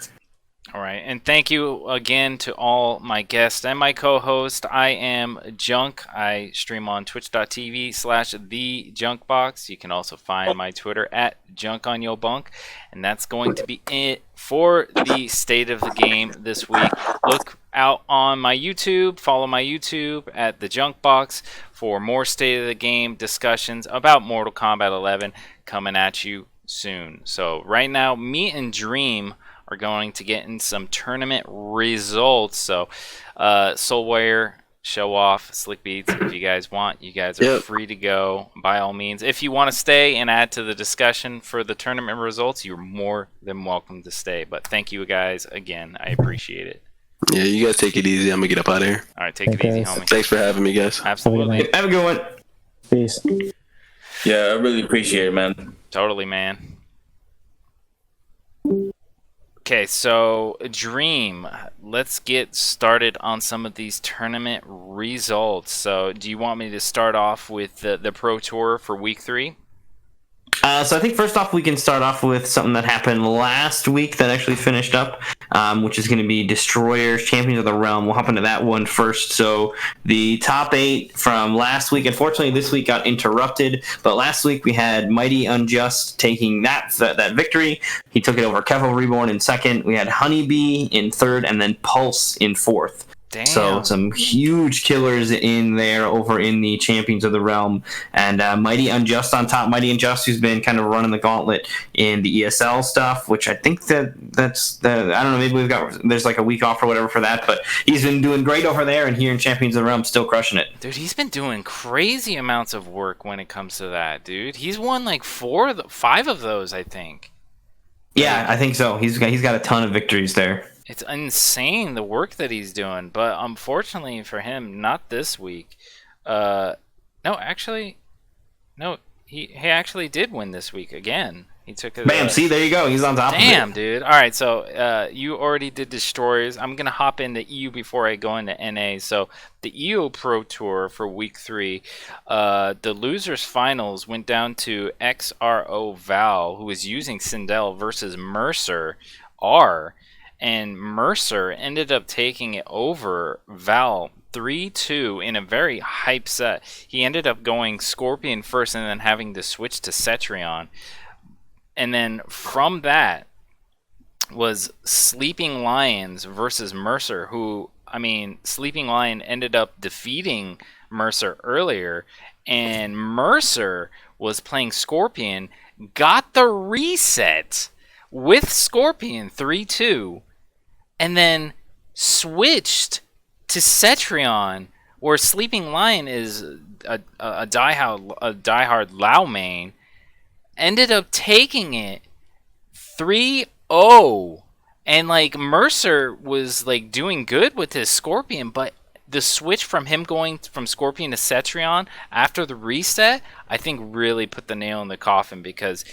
All right, and thank you again to all my guests and my co-host. I am Junk. I stream on twitch.tv/thejunkbox. You can also find my Twitter at JunkOnYoBunk. And that's going to be it for the State of the Game this week. Look out on my YouTube. Follow my YouTube at The Junk Box for more State of the Game discussions about Mortal Kombat 11 coming at you soon. So right now, me and Dream are going to get in some tournament results. So Soul Warrior, Show Off, SlikBeatz, if you guys want, you guys are free to go by all means. If you want to stay and add to the discussion for the tournament results, you're more than welcome to stay. But thank you guys again. I appreciate it. Yeah, you guys take it easy. I'm gonna get up out of here. All right, take it easy, homie. Thanks for having me, guys. Absolutely. Have a good one. Peace. Yeah, I really appreciate it, man. Totally, man. Okay, so Dream, let's get started on some of these tournament results. So do you want me to start off with the Pro Tour for Week 3? So I think first off, we can start off with something that happened last week that actually finished up, which is going to be Destroyers, Champions of the Realm. We'll hop into that one first. So the top 8 from last week, unfortunately this week got interrupted, but last week we had Mighty Unjust taking that victory. He took it over Kevo Reborn in second. We had Honeybee in third, and then Pulse in fourth. Damn. So some huge killers in there over in the Champions of the Realm, and Mighty Unjust on top. Mighty Unjust, who's been kind of running the gauntlet in the ESL stuff, which I think that's I don't know, maybe there's like a week off or whatever for that, but he's been doing great over there, and here in Champions of the Realm, still crushing it. Dude, he's been doing crazy amounts of work when it comes to that, dude. He's won like 5 of those, I think. Yeah, I think so. He's got a ton of victories there. It's insane the work that he's doing, but unfortunately for him, not this week. No, actually, no, he actually did win this week again. He took it. Bam! See, there you go. He's on top of it. Damn, dude. All right, so you already did Destroyers. I'm gonna hop into EU before I go into NA. So the EU Pro Tour for Week 3, the losers finals went down to XRO Val, who was using Sindel versus Mercer R, and Mercer ended up taking it over Val 3-2 in a very hype set. He ended up going Scorpion first and then having to switch to Cetrion. And then from that was Sleeping Lions versus Mercer, who, I mean, Sleeping Lion ended up defeating Mercer earlier, and Mercer was playing Scorpion, got the reset with Scorpion 3-2, and then switched to Cetrion, where Sleeping Lion is a diehard Lao main, ended up taking it 3-0, and like Mercer was like doing good with his Scorpion, but the switch from him going from Scorpion to Cetrion after the reset, I think really put the nail in the coffin, because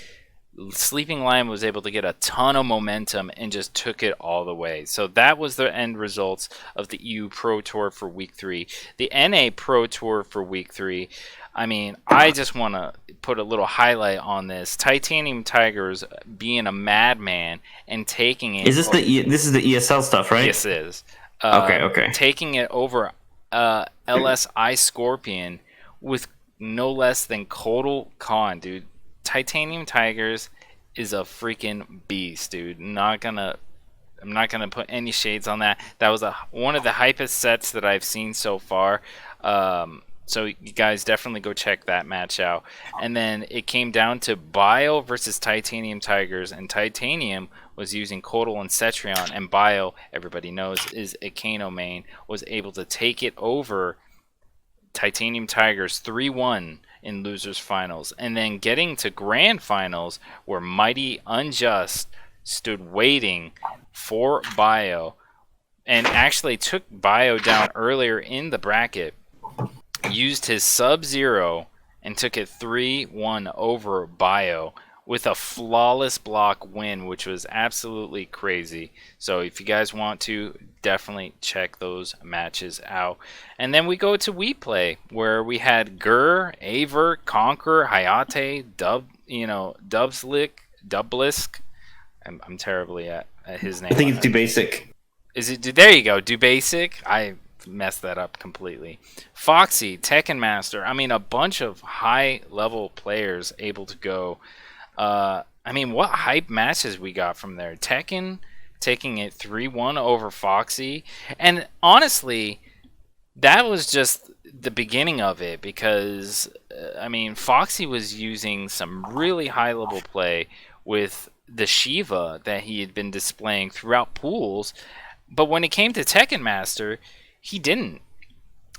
Sleeping Lion was able to get a ton of momentum and just took it all the way. So that was the end results of the EU Pro Tour for Week 3. The NA Pro Tour for Week 3, I mean, I just want to put a little highlight on this. Titanium Tigers being a madman and taking it. Is this this is the ESL stuff, right? Yes, it is. Okay. Taking it over LSI Scorpion with no less than Shao Kahn, dude. Titanium Tigers is a freaking beast, dude. I'm not gonna put any shades on that. That was one of the hypest sets that I've seen so far. So you guys definitely go check that match out. And then it came down to Bio versus Titanium Tigers, and Titanium was using Kotal and Cetrion, and Bio, everybody knows, is a Kano main, was able to take it over Titanium Tigers 3-1 in losers finals. And then getting to grand finals, where Mighty Unjust stood waiting for Bio and actually took Bio down earlier in the bracket, used his Sub-Zero and took it 3-1 over Bio with a flawless block win, which was absolutely crazy. So if you guys want to, definitely check those matches out. And then we go to We Play, where we had Gur, Aver, Conquer, Hayate, Dublisk. I'm terribly at his name. I think it's too basic. Is it? There you go, Do Basic. I messed that up completely. Foxy, Tekken Master. I mean, a bunch of high-level players able to go. I mean, what hype matches we got from there. Tekken taking it 3-1 over Foxy. And honestly, that was just the beginning of it, because, I mean, Foxy was using some really high-level play with the Shiva that he had been displaying throughout pools. But when it came to Tekken Master, he didn't.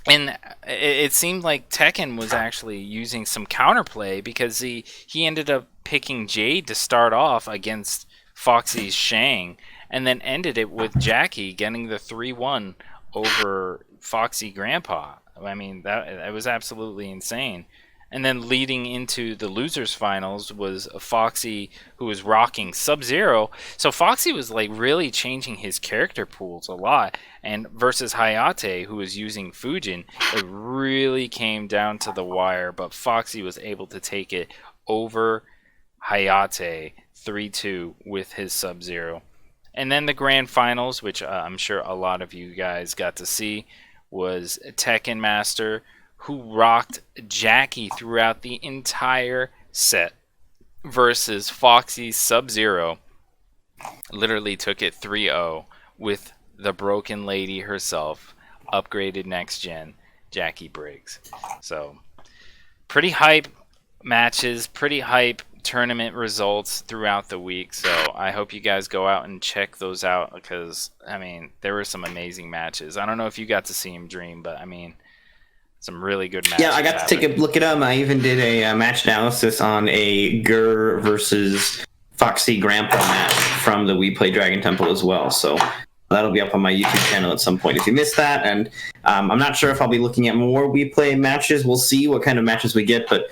And it seemed like Tekken was actually using some counterplay, because he ended up picking Jade to start off against Foxy's Shang, and then ended it with Jackie getting the 3-1 over Foxy Grandpa. I mean, that was absolutely insane. And then leading into the losers finals was Foxy, who was rocking Sub-Zero. So Foxy was like really changing his character pools a lot. And versus Hayate, who was using Fujin, it really came down to the wire. But Foxy was able to take it over Hayate 3-2 with his Sub-Zero. And then the grand finals, which I'm sure a lot of you guys got to see, was Tekken Master, who rocked Jackie throughout the entire set, versus Foxy's Sub-Zero. Literally took it 3-0 with the broken lady herself, upgraded next gen, Jackie Briggs. So, pretty hype matches, pretty hype tournament results throughout the week. So I hope you guys go out and check those out, because, I mean, there were some amazing matches. I don't know if you got to see him, Dream, but, I mean, some really good matches. Yeah, I got to take a look at them. I even did a match analysis on a Gur versus Foxy Grandpa match from the We Play Dragon Temple as well. So that'll be up on my YouTube channel at some point if you missed that. And I'm not sure if I'll be looking at more We Play matches. We'll see what kind of matches we get, but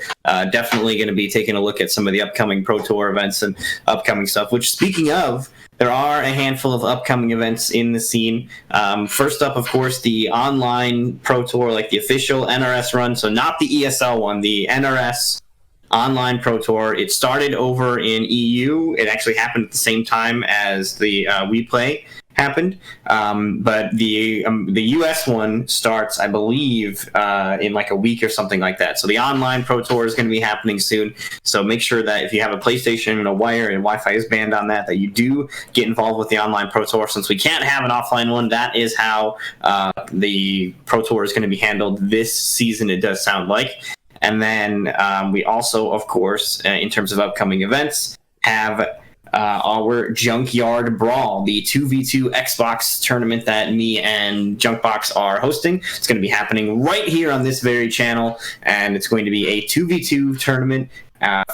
definitely going to be taking a look at some of the upcoming Pro Tour events and upcoming stuff, which, speaking of, there are a handful of upcoming events in the scene. First up, of course, the online Pro Tour, like the official NRS run. So not the ESL one, the NRS Online Pro Tour. It started over in EU. It actually happened at the same time as the We Play happened, but the US one starts, I believe, in like a week or something like that. So the online Pro Tour is going to be happening soon. So make sure that if you have a PlayStation and a wire and Wi-Fi is banned on that you do get involved with the online Pro Tour. Since we can't have an offline one, that is how the Pro Tour is going to be handled this season, it does sound like. And then we also, of course, in terms of upcoming events, have our Junkyard Brawl, the 2v2 Xbox tournament that me and Junkbox are hosting. It's going to be happening right here on this very channel, and it's going to be a 2v2 tournament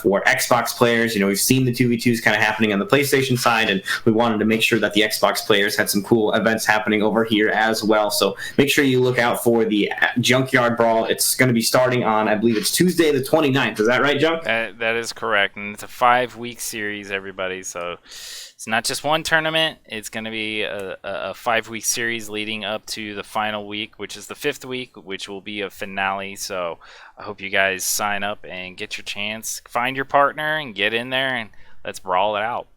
for Xbox players. You know, we've seen the 2v2s kind of happening on the PlayStation side, and we wanted to make sure that the Xbox players had some cool events happening over here as well. So make sure you look out for the Junkyard Brawl. It's going to be starting on, I believe it's Tuesday the 29th. Is that right, Junk? That is correct, and it's a 5-week series, everybody. So it's not just one tournament. It's going to be a 5-week series leading up to the final week, which is the 5th week, which will be a finale. So I hope you guys sign up and get your chance. Find your partner and get in there, and let's brawl it out.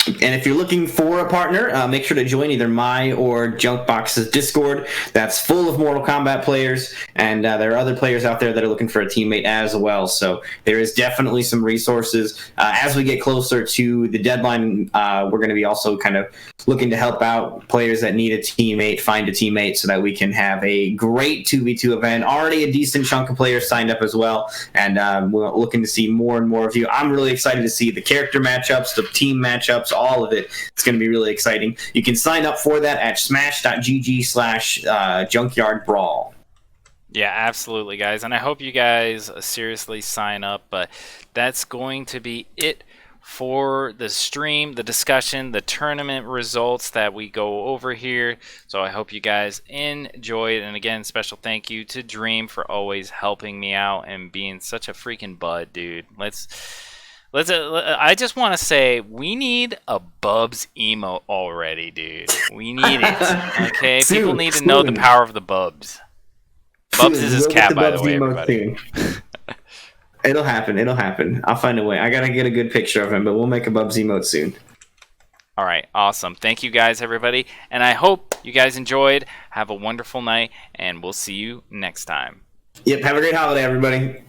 And if you're looking for a partner, make sure to join either my or Junkbox's Discord. That's full of Mortal Kombat players, and there are other players out there that are looking for a teammate as well. So there is definitely some resources. As we get closer to the deadline, we're going to be also kind of looking to help out players that need a teammate, find a teammate, so that we can have a great 2v2 event. Already a decent chunk of players signed up as well, and we're looking to see more and more of you. I'm really excited to see the character matchups, the team matchups, all of it. It's going to be really exciting. You can sign up for that at smash.gg/junkyardbrawl. Yeah, absolutely, guys. And I hope you guys seriously sign up. But that's going to be it for the stream, the discussion, the tournament results that we go over here. So I hope you guys enjoyed. And again, special thank you to Dream for always helping me out and being such a freaking bud, dude. I just want to say we need a Bubs emote already, dude. We need it. Okay, people need to know the power of the Bubs. Bubs is his cat, by the way, everybody. It'll happen. It'll happen. I'll find a way. I gotta get a good picture of him, but we'll make a Bubs emote soon. All right, awesome. Thank you guys, everybody, and I hope you guys enjoyed. Have a wonderful night, and we'll see you next time. Yep. Have a great holiday, everybody.